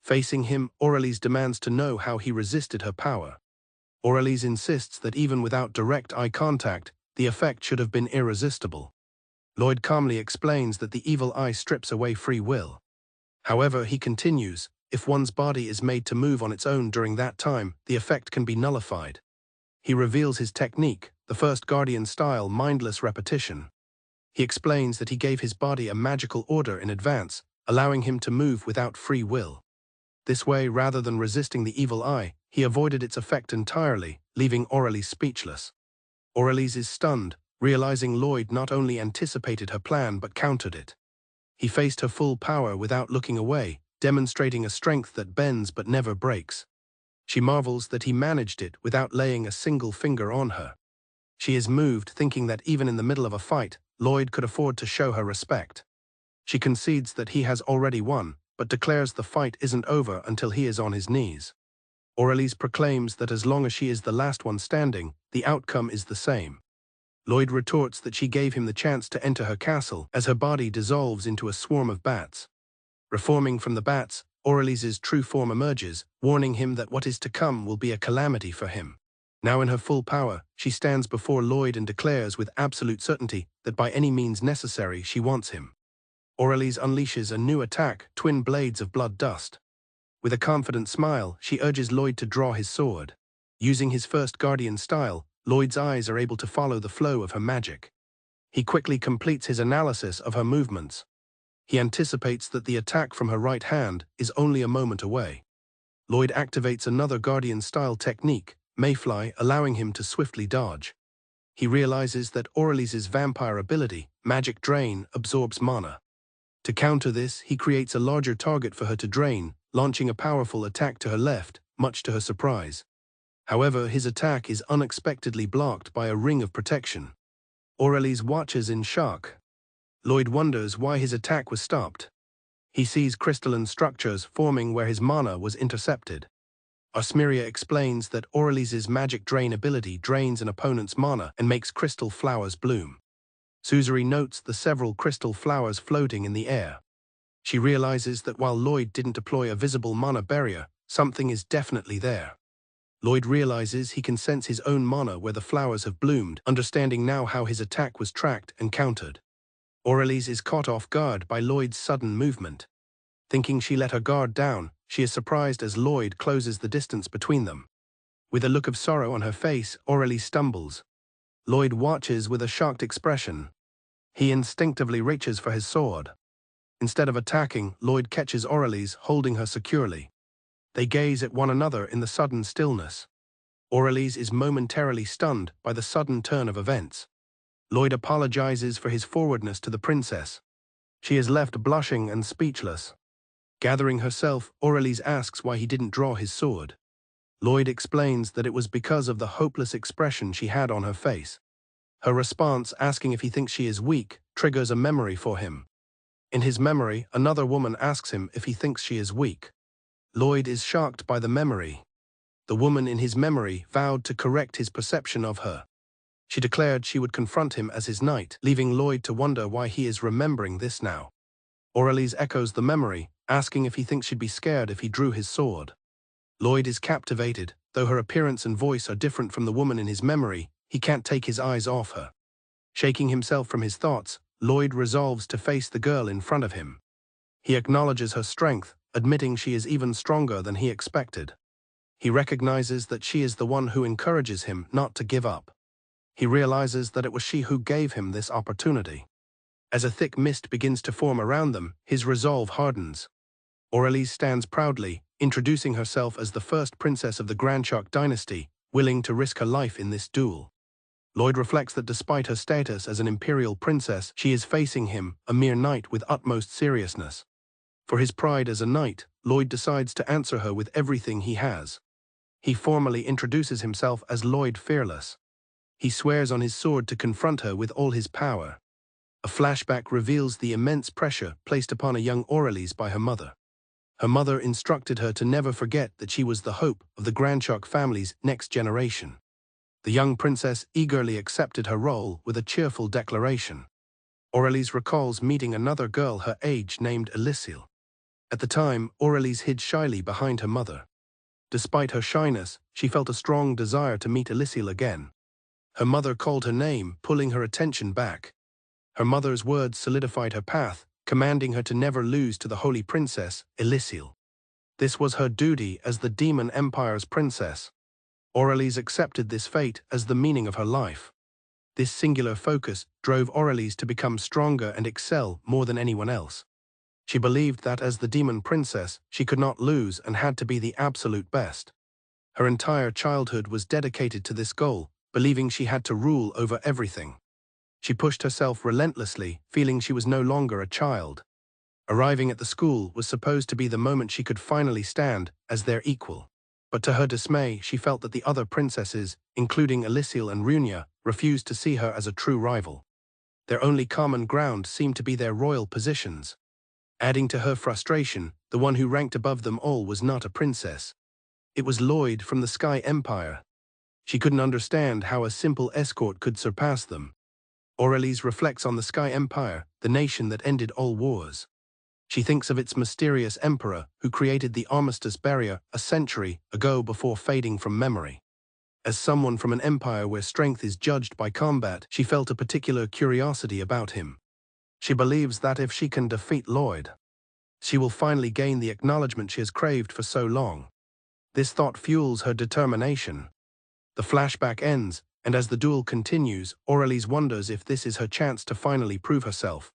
Facing him, Aurelies demands to know how he resisted her power. Aurelies insists that even without direct eye contact, the effect should have been irresistible. Lloyd calmly explains that the evil eye strips away free will. However, he continues, if one's body is made to move on its own during that time, the effect can be nullified. He reveals his technique, the first Guardian-style mindless repetition. He explains that he gave his body a magical order in advance, allowing him to move without free will. This way, rather than resisting the evil eye, he avoided its effect entirely, leaving Aurelies speechless. Aurelies is stunned, realizing Lloyd not only anticipated her plan but countered it. He faced her full power without looking away, demonstrating a strength that bends but never breaks. She marvels that he managed it without laying a single finger on her. She is moved, thinking that even in the middle of a fight, Lloyd could afford to show her respect. She concedes that he has already won, but declares the fight isn't over until he is on his knees. Aurelise proclaims that as long as she is the last one standing, the outcome is the same. Lloyd retorts that she gave him the chance to enter her castle as her body dissolves into a swarm of bats. Reforming from the bats, Aurelise's true form emerges, warning him that what is to come will be a calamity for him. Now in her full power, she stands before Lloyd and declares with absolute certainty that by any means necessary she wants him. Aurelise unleashes a new attack, twin blades of blood dust. With a confident smile, she urges Lloyd to draw his sword. Using his first guardian style, Lloyd's eyes are able to follow the flow of her magic. He quickly completes his analysis of her movements. He anticipates that the attack from her right hand is only a moment away. Lloyd activates another guardian-style technique, Mayfly, allowing him to swiftly dodge. He realizes that Aurelise's vampire ability, Magic Drain, absorbs mana. To counter this, he creates a larger target for her to drain, launching a powerful attack to her left, much to her surprise. However, his attack is unexpectedly blocked by a ring of protection. Aurelise watches in shock. Lloyd wonders why his attack was stopped. He sees crystalline structures forming where his mana was intercepted. Armeria explains that Aurelise's magic drain ability drains an opponent's mana and makes crystal flowers bloom. Suzuri notes the several crystal flowers floating in the air. She realizes that while Lloyd didn't deploy a visible mana barrier, something is definitely there. Lloyd realizes he can sense his own mana where the flowers have bloomed, understanding now how his attack was tracked and countered. Aurelise is caught off guard by Lloyd's sudden movement. Thinking she let her guard down, she is surprised as Lloyd closes the distance between them. With a look of sorrow on her face, Aurelise stumbles. Lloyd watches with a shocked expression. He instinctively reaches for his sword. Instead of attacking, Lloyd catches Aurelise, holding her securely. They gaze at one another in the sudden stillness. Aurelise is momentarily stunned by the sudden turn of events. Lloyd apologizes for his forwardness to the princess. She is left blushing and speechless. Gathering herself, Aurelise asks why he didn't draw his sword. Lloyd explains that it was because of the hopeless expression she had on her face. Her response, asking if he thinks she is weak, triggers a memory for him. In his memory, another woman asks him if he thinks she is weak. Lloyd is shocked by the memory. The woman in his memory vowed to correct his perception of her. She declared she would confront him as his knight, leaving Lloyd to wonder why he is remembering this now. Aurelise echoes the memory, asking if he thinks she'd be scared if he drew his sword. Lloyd is captivated. Though her appearance and voice are different from the woman in his memory, he can't take his eyes off her. Shaking himself from his thoughts, Lloyd resolves to face the girl in front of him. He acknowledges her strength, admitting she is even stronger than he expected. He recognizes that she is the one who encourages him not to give up. He realizes that it was she who gave him this opportunity. As a thick mist begins to form around them, his resolve hardens. Aurelise stands proudly, introducing herself as the first princess of the Grandshark dynasty, willing to risk her life in this duel. Lloyd reflects that despite her status as an imperial princess, she is facing him, a mere knight, with utmost seriousness. For his pride as a knight, Lloyd decides to answer her with everything he has. He formally introduces himself as Lloyd Fearless. He swears on his sword to confront her with all his power. A flashback reveals the immense pressure placed upon a young Aurelise by her mother. Her mother instructed her to never forget that she was the hope of the Grandshark family's next generation. The young princess eagerly accepted her role with a cheerful declaration. Aurelise recalls meeting another girl her age named Elisile. At the time, Aurelise hid shyly behind her mother. Despite her shyness, she felt a strong desire to meet Elisile again. Her mother called her name, pulling her attention back. Her mother's words solidified her path, commanding her to never lose to the holy princess, Elisile. This was her duty as the Demon Empire's princess. Aurelise accepted this fate as the meaning of her life. This singular focus drove Aurelise to become stronger and excel more than anyone else. She believed that as the demon princess, she could not lose and had to be the absolute best. Her entire childhood was dedicated to this goal, believing she had to rule over everything. She pushed herself relentlessly, feeling she was no longer a child. Arriving at the school was supposed to be the moment she could finally stand as their equal. But to her dismay, she felt that the other princesses, including Alicil and Runia, refused to see her as a true rival. Their only common ground seemed to be their royal positions. Adding to her frustration, the one who ranked above them all was not a princess. It was Lloyd from the Sky Empire. She couldn't understand how a simple escort could surpass them. Aurelis reflects on the Sky Empire, the nation that ended all wars. She thinks of its mysterious emperor who created the armistice barrier a century ago before fading from memory. As someone from an empire where strength is judged by combat, she felt a particular curiosity about him. She believes that if she can defeat Lloyd, she will finally gain the acknowledgement she has craved for so long. This thought fuels her determination. The flashback ends, and as the duel continues, Aurelis wonders if this is her chance to finally prove herself.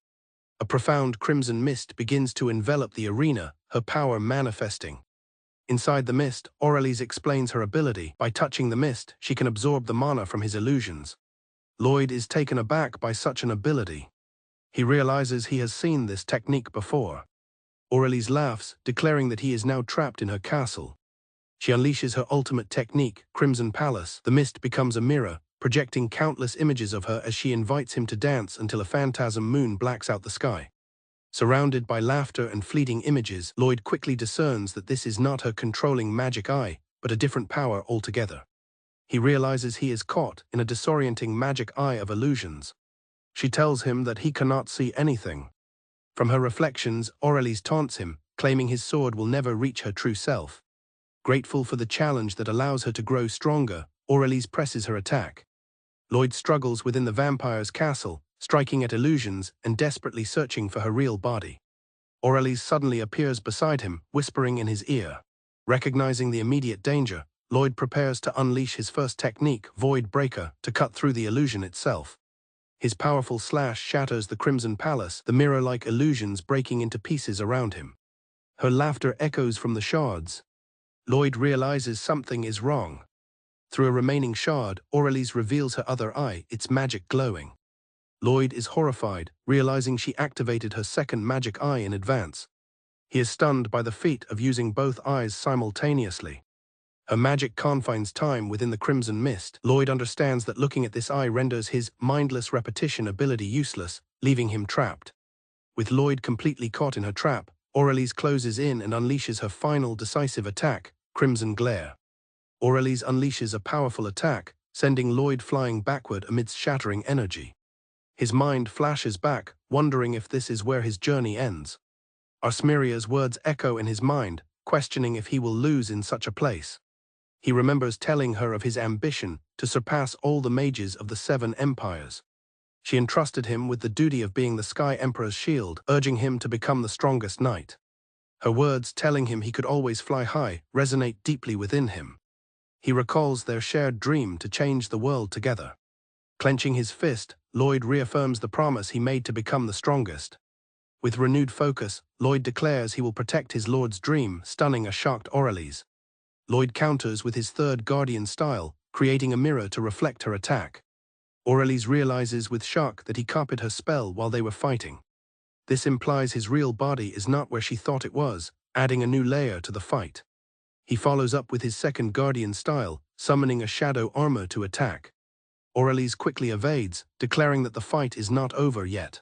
A profound crimson mist begins to envelop the arena, her power manifesting. Inside the mist, Aurelis explains her ability. By touching the mist, she can absorb the mana from his illusions. Lloyd is taken aback by such an ability. He realizes he has seen this technique before. Aurelis laughs, declaring that he is now trapped in her castle. She unleashes her ultimate technique, Crimson Palace. The mist becomes a mirror, projecting countless images of her as she invites him to dance until a phantasm moon blacks out the sky. Surrounded by laughter and fleeting images, Lloyd quickly discerns that this is not her controlling magic eye, but a different power altogether. He realizes he is caught in a disorienting magic eye of illusions. She tells him that he cannot see anything. From her reflections, Aurelis taunts him, claiming his sword will never reach her true self. Grateful for the challenge that allows her to grow stronger, Aurelis presses her attack. Lloyd struggles within the vampire's castle, striking at illusions and desperately searching for her real body. Aurelis suddenly appears beside him, whispering in his ear. Recognizing the immediate danger, Lloyd prepares to unleash his first technique, Void Breaker, to cut through the illusion itself. His powerful slash shatters the Crimson Palace, the mirror-like illusions breaking into pieces around him. Her laughter echoes from the shards. Lloyd realizes something is wrong. Through a remaining shard, Aurelis reveals her other eye, its magic glowing. Lloyd is horrified, realizing she activated her second magic eye in advance. He is stunned by the feat of using both eyes simultaneously. Her magic confines time within the crimson mist. Lloyd understands that looking at this eye renders his mindless repetition ability useless, leaving him trapped. With Lloyd completely caught in her trap, Aurelis closes in and unleashes her final decisive attack, Crimson Glare. Aurelis unleashes a powerful attack, sending Lloyd flying backward amidst shattering energy. His mind flashes back, wondering if this is where his journey ends. Armeria's words echo in his mind, questioning if he will lose in such a place. He remembers telling her of his ambition to surpass all the mages of the 7 empires. She entrusted him with the duty of being the Sky Emperor's shield, urging him to become the strongest knight. Her words telling him he could always fly high resonate deeply within him. He recalls their shared dream to change the world together. Clenching his fist, Lloyd reaffirms the promise he made to become the strongest. With renewed focus, Lloyd declares he will protect his lord's dream, stunning a shocked Aurelis. Lloyd counters with his third guardian style, creating a mirror to reflect her attack. Aurelis realizes with shock that he copied her spell while they were fighting. This implies his real body is not where she thought it was, adding a new layer to the fight. He follows up with his second guardian style, summoning a shadow armor to attack. Aurelis quickly evades, declaring that the fight is not over yet.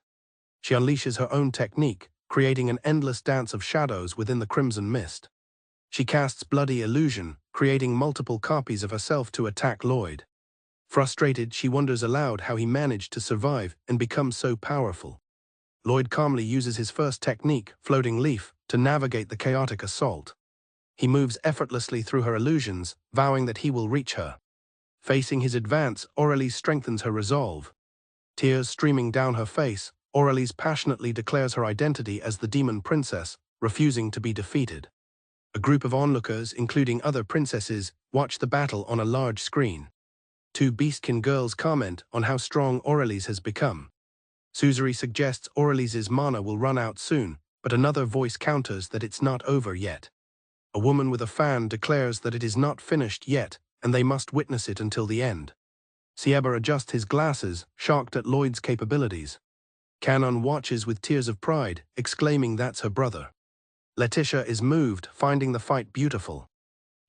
She unleashes her own technique, creating an endless dance of shadows within the crimson mist. She casts Bloody Illusion, creating multiple copies of herself to attack Lloyd. Frustrated, she wonders aloud how he managed to survive and become so powerful. Lloyd calmly uses his first technique, Floating Leaf, to navigate the chaotic assault. He moves effortlessly through her illusions, vowing that he will reach her. Facing his advance, Aurelis strengthens her resolve. Tears streaming down her face, Aurelis passionately declares her identity as the demon princess, refusing to be defeated. A group of onlookers, including other princesses, watch the battle on a large screen. 2 Beastkin girls comment on how strong Aurelis has become. Suzuri suggests Aurelis' mana will run out soon, but another voice counters that it's not over yet. A woman with a fan declares that it is not finished yet, and they must witness it until the end. Sieba adjusts his glasses, shocked at Lloyd's capabilities. Canon watches with tears of pride, exclaiming that's her brother. Letitia is moved, finding the fight beautiful.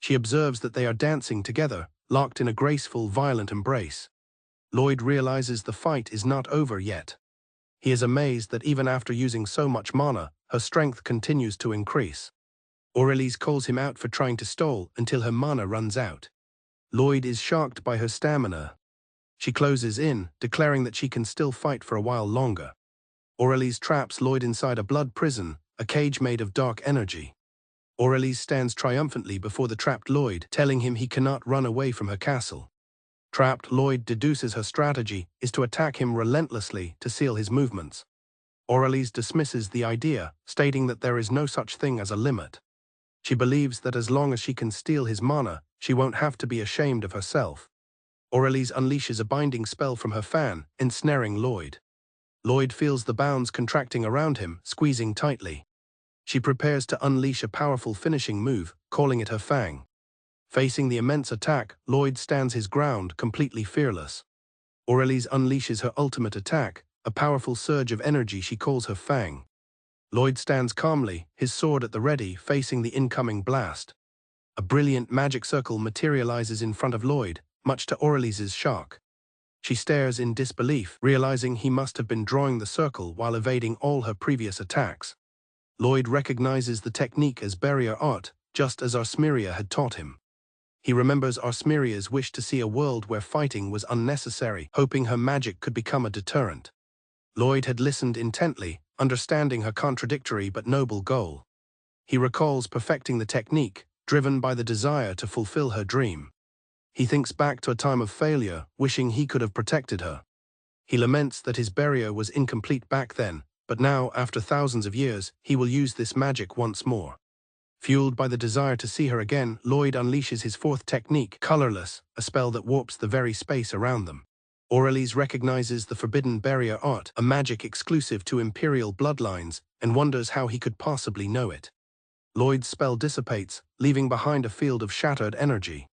She observes that they are dancing together, locked in a graceful, violent embrace. Lloyd realizes the fight is not over yet. He is amazed that even after using so much mana, her strength continues to increase. Aurelise calls him out for trying to stall until her mana runs out. Lloyd is shocked by her stamina. She closes in, declaring that she can still fight for a while longer. Aurelise traps Lloyd inside a blood prison, a cage made of dark energy. Aurelise stands triumphantly before the trapped Lloyd, telling him he cannot run away from her castle. Trapped Lloyd deduces her strategy is to attack him relentlessly to seal his movements. Aurelise dismisses the idea, stating that there is no such thing as a limit. She believes that as long as she can steal his mana, she won't have to be ashamed of herself. Aurelise unleashes a binding spell from her fan, ensnaring Lloyd. Lloyd feels the bounds contracting around him, squeezing tightly. She prepares to unleash a powerful finishing move, calling it her Fang. Facing the immense attack, Lloyd stands his ground, completely fearless. Aurelise unleashes her ultimate attack, a powerful surge of energy she calls her Fang. Lloyd stands calmly, his sword at the ready, facing the incoming blast. A brilliant magic circle materializes in front of Lloyd, much to Aurelise's shock. She stares in disbelief, realizing he must have been drawing the circle while evading all her previous attacks. Lloyd recognizes the technique as barrier art, just as Armeria had taught him. He remembers Armeria's wish to see a world where fighting was unnecessary, hoping her magic could become a deterrent. Lloyd had listened intently, understanding her contradictory but noble goal. He recalls perfecting the technique, driven by the desire to fulfill her dream. He thinks back to a time of failure, wishing he could have protected her. He laments that his barrier was incomplete back then, but now, after thousands of years, he will use this magic once more. Fueled by the desire to see her again, Lloyd unleashes his fourth technique, Colorless, a spell that warps the very space around them. Aurelise recognizes the forbidden barrier art, a magic exclusive to Imperial bloodlines, and wonders how he could possibly know it. Lloyd's spell dissipates, leaving behind a field of shattered energy.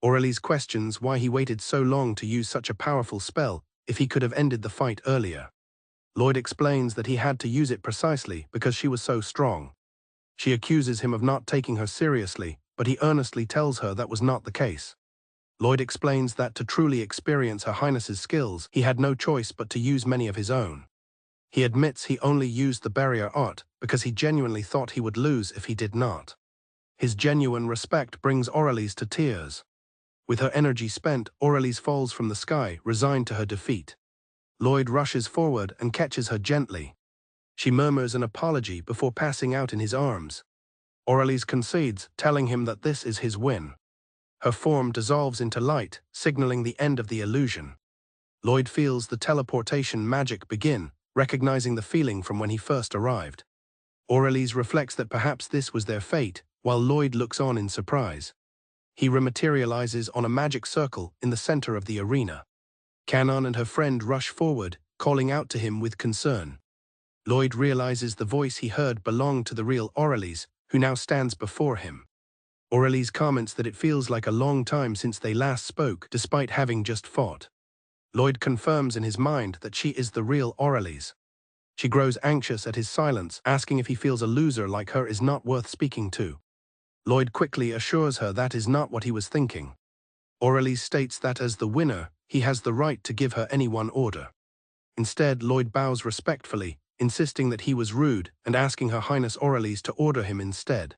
Aurelise questions why he waited so long to use such a powerful spell, if he could have ended the fight earlier. Lloyd explains that he had to use it precisely because she was so strong. She accuses him of not taking her seriously, but he earnestly tells her that was not the case. Lloyd explains that to truly experience Her Highness's skills, he had no choice but to use many of his own. He admits he only used the barrier art because he genuinely thought he would lose if he did not. His genuine respect brings Aurelise to tears. With her energy spent, Aurelise falls from the sky, resigned to her defeat. Lloyd rushes forward and catches her gently. She murmurs an apology before passing out in his arms. Aurelise concedes, telling him that this is his win. Her form dissolves into light, signaling the end of the illusion. Lloyd feels the teleportation magic begin, recognizing the feeling from when he first arrived. Aurelise reflects that perhaps this was their fate, while Lloyd looks on in surprise. He rematerializes on a magic circle in the center of the arena. Canon and her friend rush forward, calling out to him with concern. Lloyd realizes the voice he heard belonged to the real Aurelise, who now stands before him. Aurelise comments that it feels like a long time since they last spoke, despite having just fought. Lloyd confirms in his mind that she is the real Aurelise. She grows anxious at his silence, asking if he feels a loser like her is not worth speaking to. Lloyd quickly assures her that is not what he was thinking. Aurelise states that as the winner, he has the right to give her any one order. Instead, Lloyd bows respectfully, insisting that he was rude and asking Her Highness Aurelise to order him instead.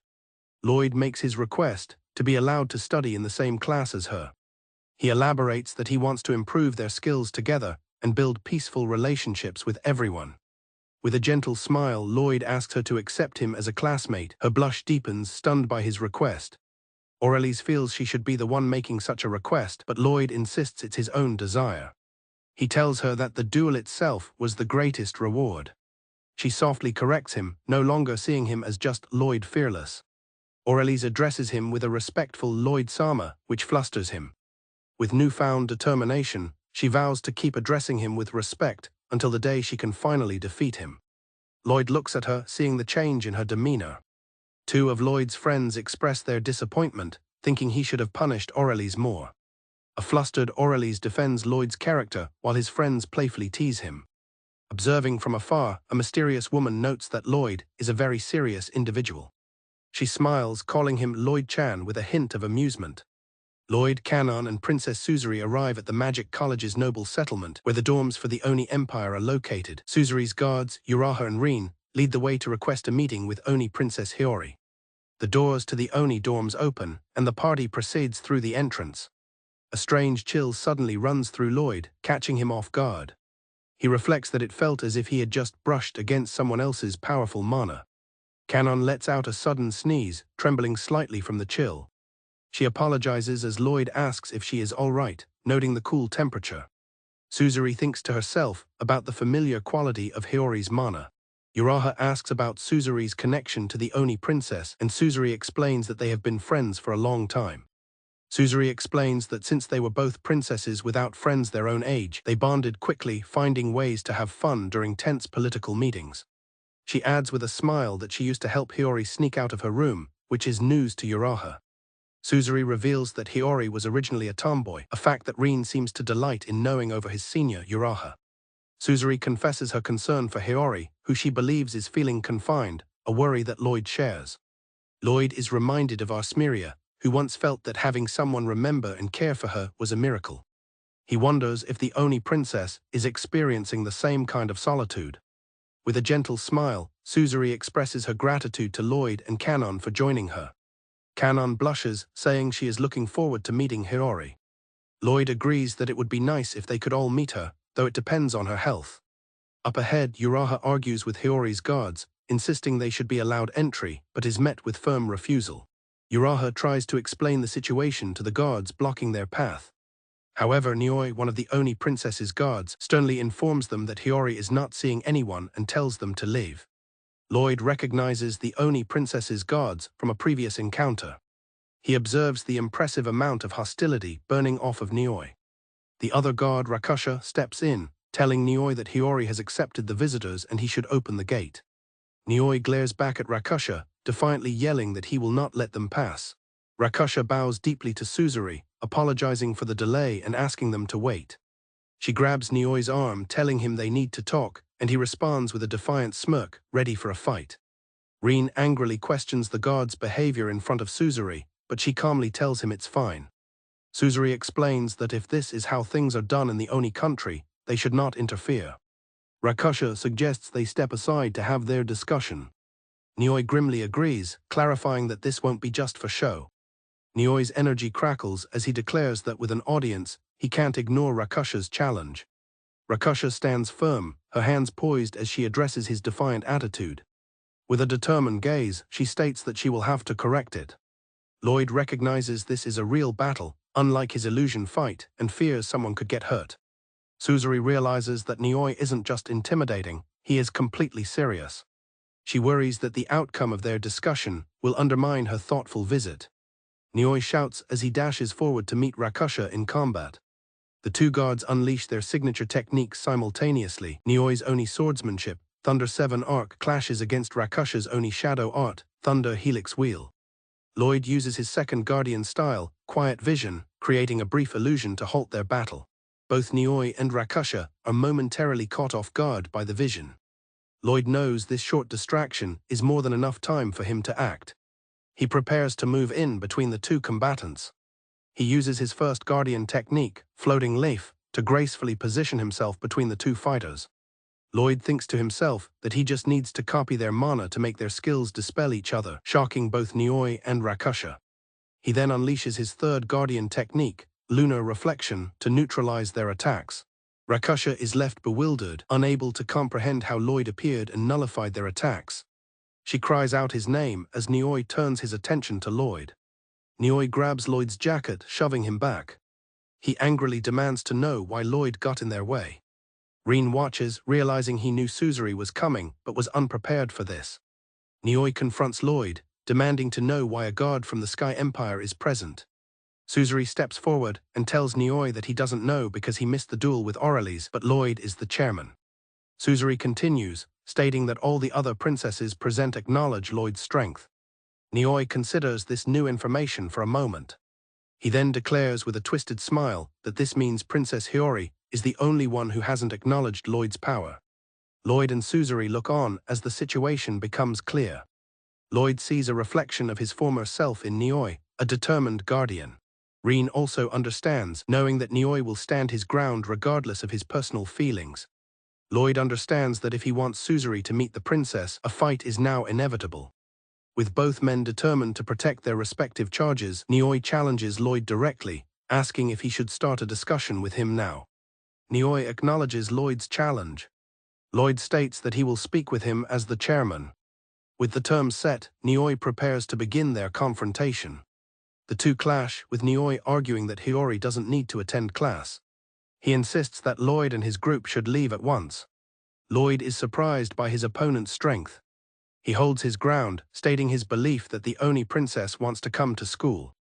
Lloyd makes his request to be allowed to study in the same class as her. He elaborates that he wants to improve their skills together and build peaceful relationships with everyone. With a gentle smile, Lloyd asks her to accept him as a classmate. Her blush deepens, stunned by his request. Aurelise feels she should be the one making such a request, but Lloyd insists it's his own desire. He tells her that the duel itself was the greatest reward. She softly corrects him, no longer seeing him as just Lloyd Fearless. Aurelise addresses him with a respectful Lloyd-sama, which flusters him. With newfound determination, she vows to keep addressing him with respect until the day she can finally defeat him. Lloyd looks at her, seeing the change in her demeanor. Two of Lloyd's friends express their disappointment, thinking he should have punished Aurelise more. A flustered Aurelise defends Lloyd's character while his friends playfully tease him. Observing from afar, a mysterious woman notes that Lloyd is a very serious individual. She smiles, calling him Lloyd-chan with a hint of amusement. Lloyd, Kanon, and Princess Suzuri arrive at the Magic College's noble settlement, where the dorms for the Oni Empire are located. Suzuri's guards, Uraha and Rin, lead the way to request a meeting with Oni Princess Hiyori. The doors to the Oni dorms open, and the party proceeds through the entrance. A strange chill suddenly runs through Lloyd, catching him off guard. He reflects that it felt as if he had just brushed against someone else's powerful mana. Kanon lets out a sudden sneeze, trembling slightly from the chill. She apologizes as Lloyd asks if she is all right, noting the cool temperature. Suzuri thinks to herself about the familiar quality of Hiyori's mana. Uraha asks about Suzuri's connection to the Oni princess, and Suzuri explains that they have been friends for a long time. Suzuri explains that since they were both princesses without friends their own age, they bonded quickly, finding ways to have fun during tense political meetings. She adds with a smile that she used to help Hiyori sneak out of her room, which is news to Uraha. Suzuri reveals that Hiyori was originally a tomboy, a fact that Rin seems to delight in knowing over his senior, Uraha. Suzuri confesses her concern for Hiyori, who she believes is feeling confined, a worry that Lloyd shares. Lloyd is reminded of Armeria, who once felt that having someone remember and care for her was a miracle. He wonders if the Oni princess is experiencing the same kind of solitude. With a gentle smile, Suzuri expresses her gratitude to Lloyd and Kanon for joining her. Kanon blushes, saying she is looking forward to meeting Hiyori. Lloyd agrees that it would be nice if they could all meet her, though it depends on her health. Up ahead, Uraha argues with Hiyori's guards, insisting they should be allowed entry, but is met with firm refusal. Uraha tries to explain the situation to the guards blocking their path. However, Nioi, one of the Oni princess's guards, sternly informs them that Hiyori is not seeing anyone and tells them to leave. Lloyd recognizes the Oni princess's guards from a previous encounter. He observes the impressive amount of hostility burning off of Nioi. The other guard, Rakusha, steps in, telling Nioi that Hiyori has accepted the visitors and he should open the gate. Nioi glares back at Rakusha, defiantly yelling that he will not let them pass. Rakusha bows deeply to Suzuri, apologizing for the delay and asking them to wait. She grabs Nioi's arm, telling him they need to talk, and he responds with a defiant smirk, ready for a fight. Rin angrily questions the guard's behavior in front of Suzuri, but she calmly tells him it's fine. Suzuri explains that if this is how things are done in the Oni country, they should not interfere. Rakusha suggests they step aside to have their discussion. Nioi grimly agrees, clarifying that this won't be just for show. Nioi's energy crackles as he declares that with an audience, he can't ignore Rakusha's challenge. Rakusha stands firm, her hands poised as she addresses his defiant attitude. With a determined gaze, she states that she will have to correct it. Lloyd recognizes this is a real battle, unlike his illusion fight, and fears someone could get hurt. Suzuri realizes that Nioi isn't just intimidating, he is completely serious. She worries that the outcome of their discussion will undermine her thoughtful visit. Nioi shouts as he dashes forward to meet Rakusha in combat. The two guards unleash their signature techniques simultaneously. Nioi's Oni swordsmanship, Thunder 7 arc, clashes against Rakusha's Oni shadow art, Thunder Helix Wheel. Lloyd uses his second Guardian style, Quiet Vision, creating a brief illusion to halt their battle. Both Nioi and Rakusha are momentarily caught off guard by the vision. Lloyd knows this short distraction is more than enough time for him to act. He prepares to move in between the two combatants. He uses his first Guardian technique, Floating Leaf, to gracefully position himself between the two fighters. Lloyd thinks to himself that he just needs to copy their mana to make their skills dispel each other, shocking both Nioi and Rakusha. He then unleashes his third Guardian technique, Lunar Reflection, to neutralize their attacks. Rakusha is left bewildered, unable to comprehend how Lloyd appeared and nullified their attacks. She cries out his name as Nioi turns his attention to Lloyd. Nioi grabs Lloyd's jacket, shoving him back. He angrily demands to know why Lloyd got in their way. Rin watches, realizing he knew Suzuri was coming, but was unprepared for this. Nioi confronts Lloyd, demanding to know why a guard from the Sky Empire is present. Suzuri steps forward and tells Nioi that he doesn't know because he missed the duel with Aurelis, but Lloyd is the chairman. Suzuri continues, stating that all the other princesses present acknowledge Lloyd's strength. Nioi considers this new information for a moment. He then declares with a twisted smile that this means Princess Hiyori is the only one who hasn't acknowledged Lloyd's power. Lloyd and Suzuri look on as the situation becomes clear. Lloyd sees a reflection of his former self in Nioi, a determined guardian. Rin also understands, knowing that Nioi will stand his ground regardless of his personal feelings. Lloyd understands that if he wants Suzuri to meet the princess, a fight is now inevitable. With both men determined to protect their respective charges, Nioi challenges Lloyd directly, asking if he should start a discussion with him now. Nioi acknowledges Lloyd's challenge. Lloyd states that he will speak with him as the chairman. With the terms set, Nioi prepares to begin their confrontation. The two clash, with Nioi arguing that Hiyori doesn't need to attend class. He insists that Lloyd and his group should leave at once. Lloyd is surprised by his opponent's strength. He holds his ground, stating his belief that the Oni princess wants to come to school.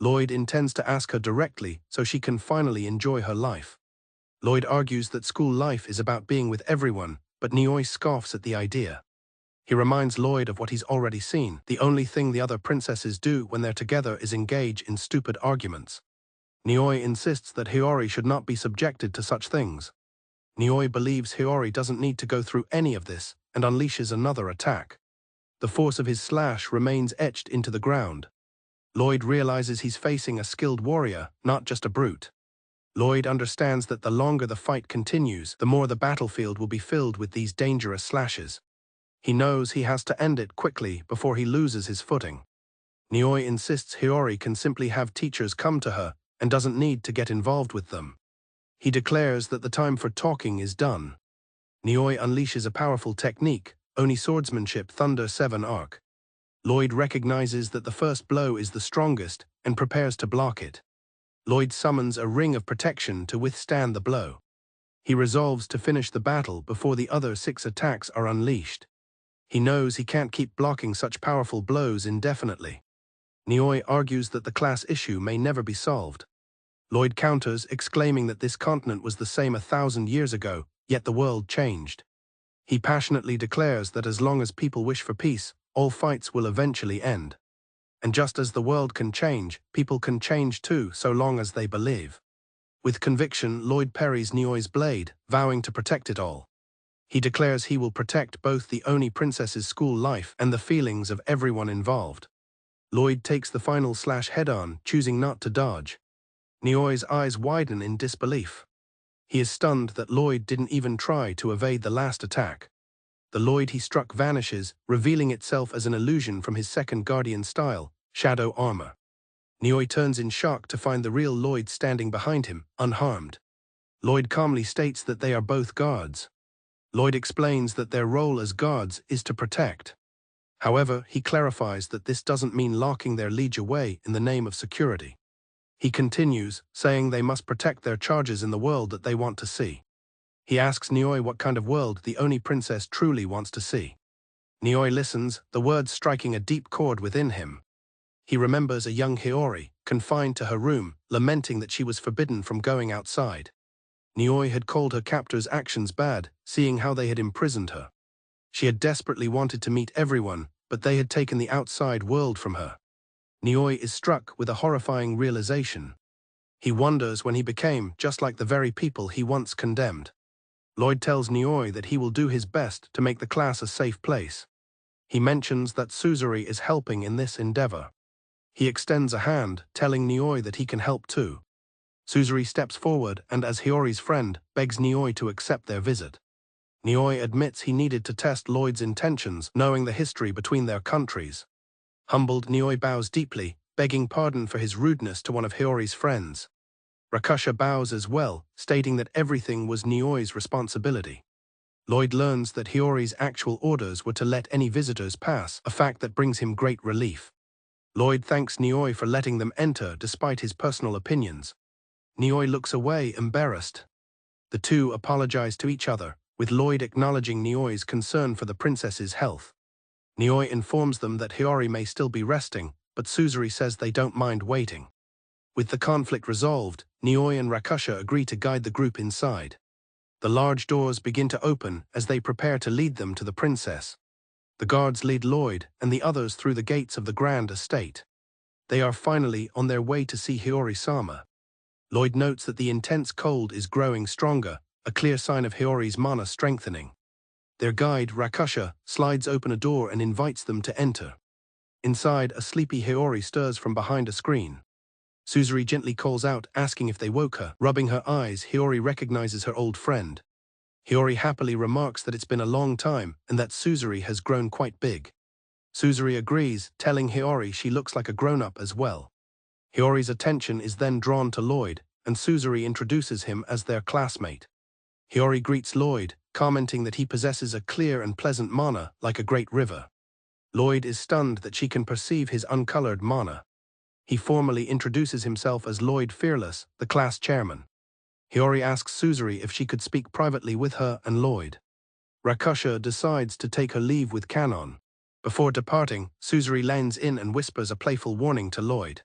Lloyd intends to ask her directly so she can finally enjoy her life. Lloyd argues that school life is about being with everyone, but Nioi scoffs at the idea. He reminds Lloyd of what he's already seen. The only thing the other princesses do when they're together is engage in stupid arguments. Nioi insists that Hiyori should not be subjected to such things. Nioi believes Hiyori doesn't need to go through any of this and unleashes another attack. The force of his slash remains etched into the ground. Lloyd realizes he's facing a skilled warrior, not just a brute. Lloyd understands that the longer the fight continues, the more the battlefield will be filled with these dangerous slashes. He knows he has to end it quickly before he loses his footing. Nioi insists Hiyori can simply have teachers come to her and doesn't need to get involved with them. He declares that the time for talking is done. Nioi unleashes a powerful technique, Oni Swordsmanship Thunder 7 Arc. Lloyd recognizes that the first blow is the strongest and prepares to block it. Lloyd summons a ring of protection to withstand the blow. He resolves to finish the battle before the other 6 attacks are unleashed. He knows he can't keep blocking such powerful blows indefinitely. Nioi argues that the class issue may never be solved. Lloyd counters, exclaiming that this continent was the same 1,000 years ago, yet the world changed. He passionately declares that as long as people wish for peace, all fights will eventually end. And just as the world can change, people can change too, so long as they believe. With conviction, Lloyd parries Nioi's blade, vowing to protect it all. He declares he will protect both the Oni princess's school life and the feelings of everyone involved. Lloyd takes the final slash head-on, choosing not to dodge. Nioi's eyes widen in disbelief. He is stunned that Lloyd didn't even try to evade the last attack. The Lloyd he struck vanishes, revealing itself as an illusion from his second guardian style, shadow armor. Nioi turns in shock to find the real Lloyd standing behind him, unharmed. Lloyd calmly states that they are both guards. Lloyd explains that their role as guards is to protect. However, he clarifies that this doesn't mean locking their liege away in the name of security. He continues, saying they must protect their charges in the world that they want to see. He asks Nioi what kind of world the Oni princess truly wants to see. Nioi listens, the words striking a deep chord within him. He remembers a young Hiyori, confined to her room, lamenting that she was forbidden from going outside. Nioi had called her captors' actions bad, seeing how they had imprisoned her. She had desperately wanted to meet everyone, but they had taken the outside world from her. Nioi is struck with a horrifying realization. He wonders when he became just like the very people he once condemned. Lloyd tells Nioi that he will do his best to make the class a safe place. He mentions that Suzuri is helping in this endeavor. He extends a hand, telling Nioi that he can help too. Suzuri steps forward and, as Hiyori's friend, begs Nioi to accept their visit. Nioi admits he needed to test Lloyd's intentions, knowing the history between their countries. Humbled, Nioi bows deeply, begging pardon for his rudeness to one of Hiyori's friends. Rakusha bows as well, stating that everything was Nioi's responsibility. Lloyd learns that Hiyori's actual orders were to let any visitors pass, a fact that brings him great relief. Lloyd thanks Nioi for letting them enter despite his personal opinions. Nioi looks away, embarrassed. The two apologize to each other, with Lloyd acknowledging Nioi's concern for the princess's health. Nioi informs them that Hiyori may still be resting, but Suzuri says they don't mind waiting. With the conflict resolved, Nioi and Rakusha agree to guide the group inside. The large doors begin to open as they prepare to lead them to the princess. The guards lead Lloyd and the others through the gates of the grand estate. They are finally on their way to see Hiyori-sama. Lloyd notes that the intense cold is growing stronger, a clear sign of Hiyori's mana strengthening. Their guide, Rakusha, slides open a door and invites them to enter. Inside, a sleepy Hiyori stirs from behind a screen. Suzuri gently calls out, asking if they woke her. Rubbing her eyes, Hiyori recognizes her old friend. Hiyori happily remarks that it's been a long time and that Suzuri has grown quite big. Suzuri agrees, telling Hiyori she looks like a grown-up as well. Hiyori's attention is then drawn to Lloyd, and Suzuri introduces him as their classmate. Hiyori greets Lloyd, commenting that he possesses a clear and pleasant mana like a great river. Lloyd is stunned that she can perceive his uncolored mana. He formally introduces himself as Lloyd Fearless, the class chairman. Hiyori asks Suzuri if she could speak privately with her and Lloyd. Rakusha decides to take her leave with Kanon. Before departing, Suzuri leans in and whispers a playful warning to Lloyd.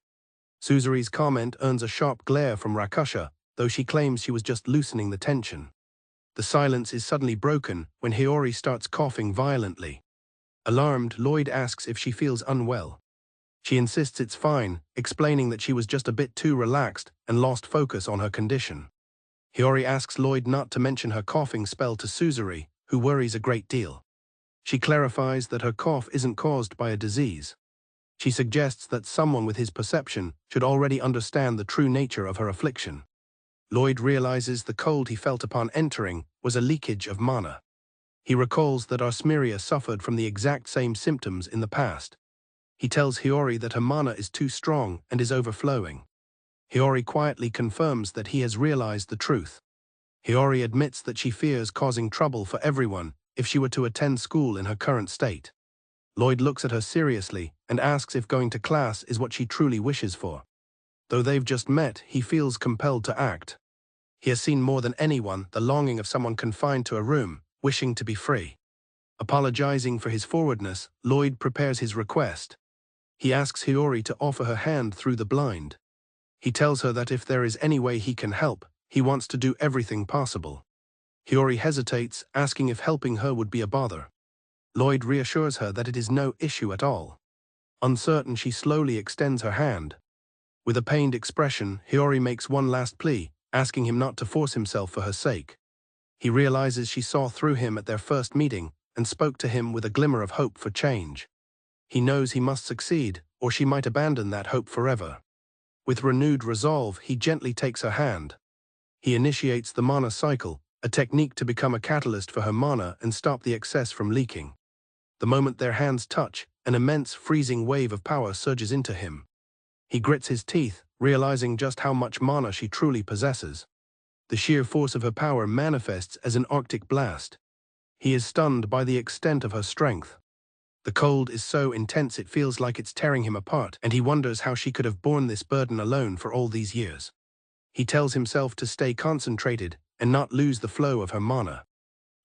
Suzuri's comment earns a sharp glare from Rakusha, though she claims she was just loosening the tension. The silence is suddenly broken when Hiyori starts coughing violently. Alarmed, Lloyd asks if she feels unwell. She insists it's fine, explaining that she was just a bit too relaxed and lost focus on her condition. Hiyori asks Lloyd not to mention her coughing spell to Suzuri, who worries a great deal. She clarifies that her cough isn't caused by a disease. She suggests that someone with his perception should already understand the true nature of her affliction. Lloyd realizes the cold he felt upon entering was a leakage of mana. He recalls that Armeria suffered from the exact same symptoms in the past. He tells Hiyori that her mana is too strong and is overflowing. Hiyori quietly confirms that he has realized the truth. Hiyori admits that she fears causing trouble for everyone if she were to attend school in her current state. Lloyd looks at her seriously and asks if going to class is what she truly wishes for. Though they've just met, he feels compelled to act. He has seen more than anyone the longing of someone confined to a room, wishing to be free. Apologizing for his forwardness, Lloyd prepares his request. He asks Hiyori to offer her hand through the blind. He tells her that if there is any way he can help, he wants to do everything possible. Hiyori hesitates, asking if helping her would be a bother. Lloyd reassures her that it is no issue at all. Uncertain, she slowly extends her hand. With a pained expression, Hiyori makes one last plea, asking him not to force himself for her sake. He realizes she saw through him at their first meeting and spoke to him with a glimmer of hope for change. He knows he must succeed, or she might abandon that hope forever. With renewed resolve, he gently takes her hand. He initiates the mana cycle, a technique to become a catalyst for her mana and stop the excess from leaking. The moment their hands touch, an immense, freezing wave of power surges into him. He grits his teeth, realizing just how much mana she truly possesses. The sheer force of her power manifests as an arctic blast. He is stunned by the extent of her strength. The cold is so intense it feels like it's tearing him apart, and he wonders how she could have borne this burden alone for all these years. He tells himself to stay concentrated and not lose the flow of her mana.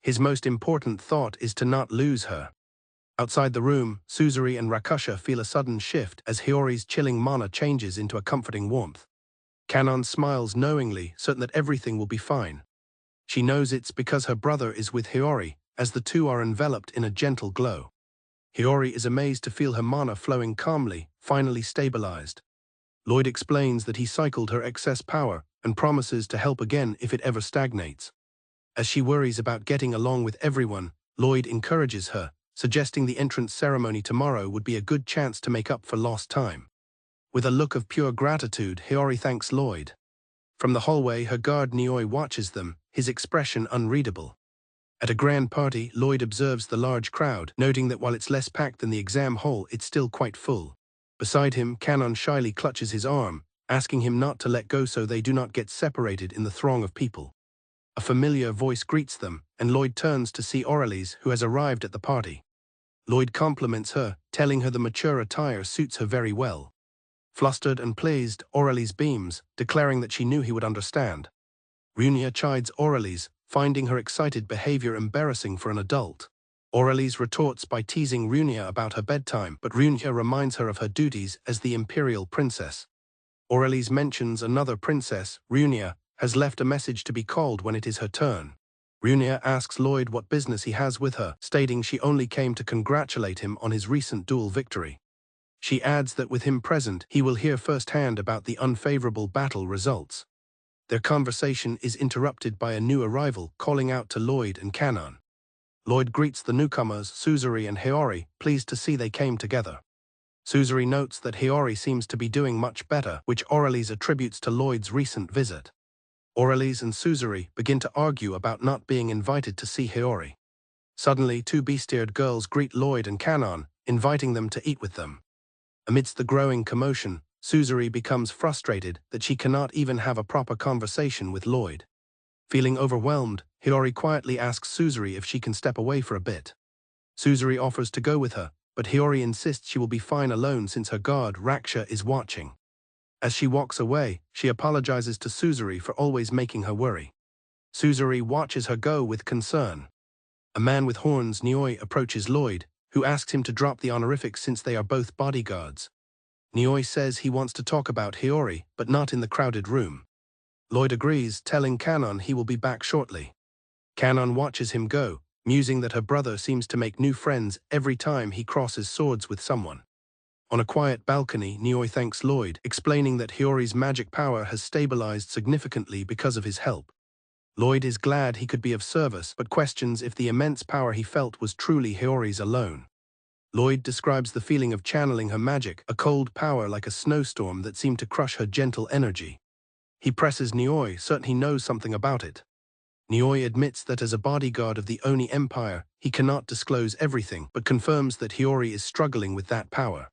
His most important thought is to not lose her. Outside the room, Suzuri and Rakusha feel a sudden shift as Hiyori's chilling mana changes into a comforting warmth. Kanon smiles knowingly, certain that everything will be fine. She knows it's because her brother is with Hiyori, as the two are enveloped in a gentle glow. Hiyori is amazed to feel her mana flowing calmly, finally stabilized. Lloyd explains that he cycled her excess power and promises to help again if it ever stagnates. As she worries about getting along with everyone, Lloyd encourages her, suggesting the entrance ceremony tomorrow would be a good chance to make up for lost time. With a look of pure gratitude, Hiyori thanks Lloyd. From the hallway, her guard Nioi watches them, his expression unreadable. At a grand party, Lloyd observes the large crowd, noting that while it's less packed than the exam hall, it's still quite full. Beside him, Kanon shyly clutches his arm, asking him not to let go so they do not get separated in the throng of people. A familiar voice greets them, and Lloyd turns to see Aurelis, who has arrived at the party. Lloyd compliments her, telling her the mature attire suits her very well. Flustered and pleased, Aurelis beams, declaring that she knew he would understand. Runia chides Aurelis, finding her excited behavior embarrassing for an adult. Aurelis retorts by teasing Runia about her bedtime, but Runia reminds her of her duties as the Imperial princess. Aurelis mentions another princess, Runia, has left a message to be called when it is her turn. Runia asks Lloyd what business he has with her, stating she only came to congratulate him on his recent duel victory. She adds that with him present, he will hear firsthand about the unfavorable battle results. Their conversation is interrupted by a new arrival calling out to Lloyd and Kanon. Lloyd greets the newcomers, Suzuri and Hiyori, pleased to see they came together. Suzuri notes that Hiyori seems to be doing much better, which Aurelis attributes to Lloyd's recent visit. Aurelis and Suzuri begin to argue about not being invited to see Hiyori. Suddenly, two beast-eared girls greet Lloyd and Kanon, inviting them to eat with them. Amidst the growing commotion, Suzuri becomes frustrated that she cannot even have a proper conversation with Lloyd. Feeling overwhelmed, Hiyori quietly asks Suzuri if she can step away for a bit. Suzuri offers to go with her, but Hiyori insists she will be fine alone since her guard, Raksha, is watching. As she walks away, she apologizes to Suzuri for always making her worry. Suzuri watches her go with concern. A man with horns, Nioi, approaches Lloyd, who asks him to drop the honorifics since they are both bodyguards. Nioi says he wants to talk about Hiyori, but not in the crowded room. Lloyd agrees, telling Kanon he will be back shortly. Kanon watches him go, musing that her brother seems to make new friends every time he crosses swords with someone. On a quiet balcony, Nioi thanks Lloyd, explaining that Hiyori's magic power has stabilized significantly because of his help. Lloyd is glad he could be of service, but questions if the immense power he felt was truly Hiyori's alone. Lloyd describes the feeling of channeling her magic, a cold power like a snowstorm that seemed to crush her gentle energy. He presses Nioi, certain he knows something about it. Nioi admits that as a bodyguard of the Oni Empire, he cannot disclose everything, but confirms that Hiyori is struggling with that power.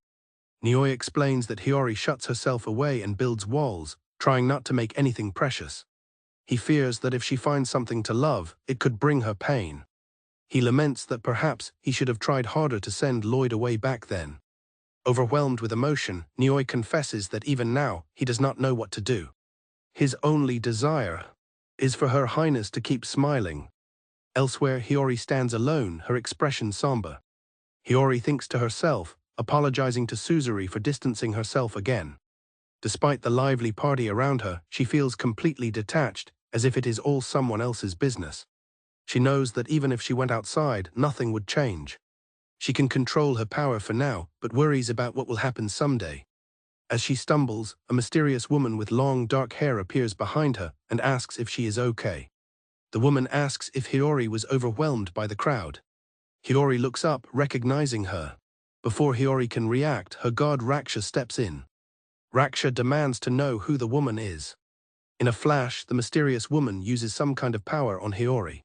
Nioi explains that Hiyori shuts herself away and builds walls, trying not to make anything precious. He fears that if she finds something to love, it could bring her pain. He laments that perhaps he should have tried harder to send Lloyd away back then. Overwhelmed with emotion, Nioi confesses that even now, he does not know what to do. His only desire is for Her Highness to keep smiling. Elsewhere, Hiyori stands alone, her expression somber. Hiyori thinks to herself, apologizing to Suzuri for distancing herself again. Despite the lively party around her, she feels completely detached, as if it is all someone else's business. She knows that even if she went outside, nothing would change. She can control her power for now, but worries about what will happen someday. As she stumbles, a mysterious woman with long dark hair appears behind her and asks if she is okay. The woman asks if Hiyori was overwhelmed by the crowd. Hiyori looks up, recognizing her. Before Hiyori can react, her guard Raksha steps in. Raksha demands to know who the woman is. In a flash, the mysterious woman uses some kind of power on Hiyori.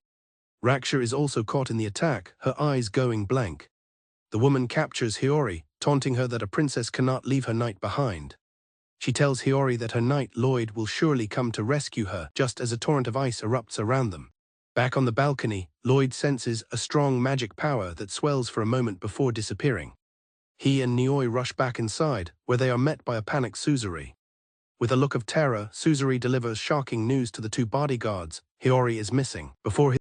Raksha is also caught in the attack, her eyes going blank. The woman captures Hiyori, taunting her that a princess cannot leave her knight behind. She tells Hiyori that her knight Lloyd will surely come to rescue her just as a torrent of ice erupts around them. Back on the balcony, Lloyd senses a strong magic power that swells for a moment before disappearing. He and Nioi rush back inside, where they are met by a panicked Suzuri. With a look of terror, Suzuri delivers shocking news to the two bodyguards. Hiyori is missing. Before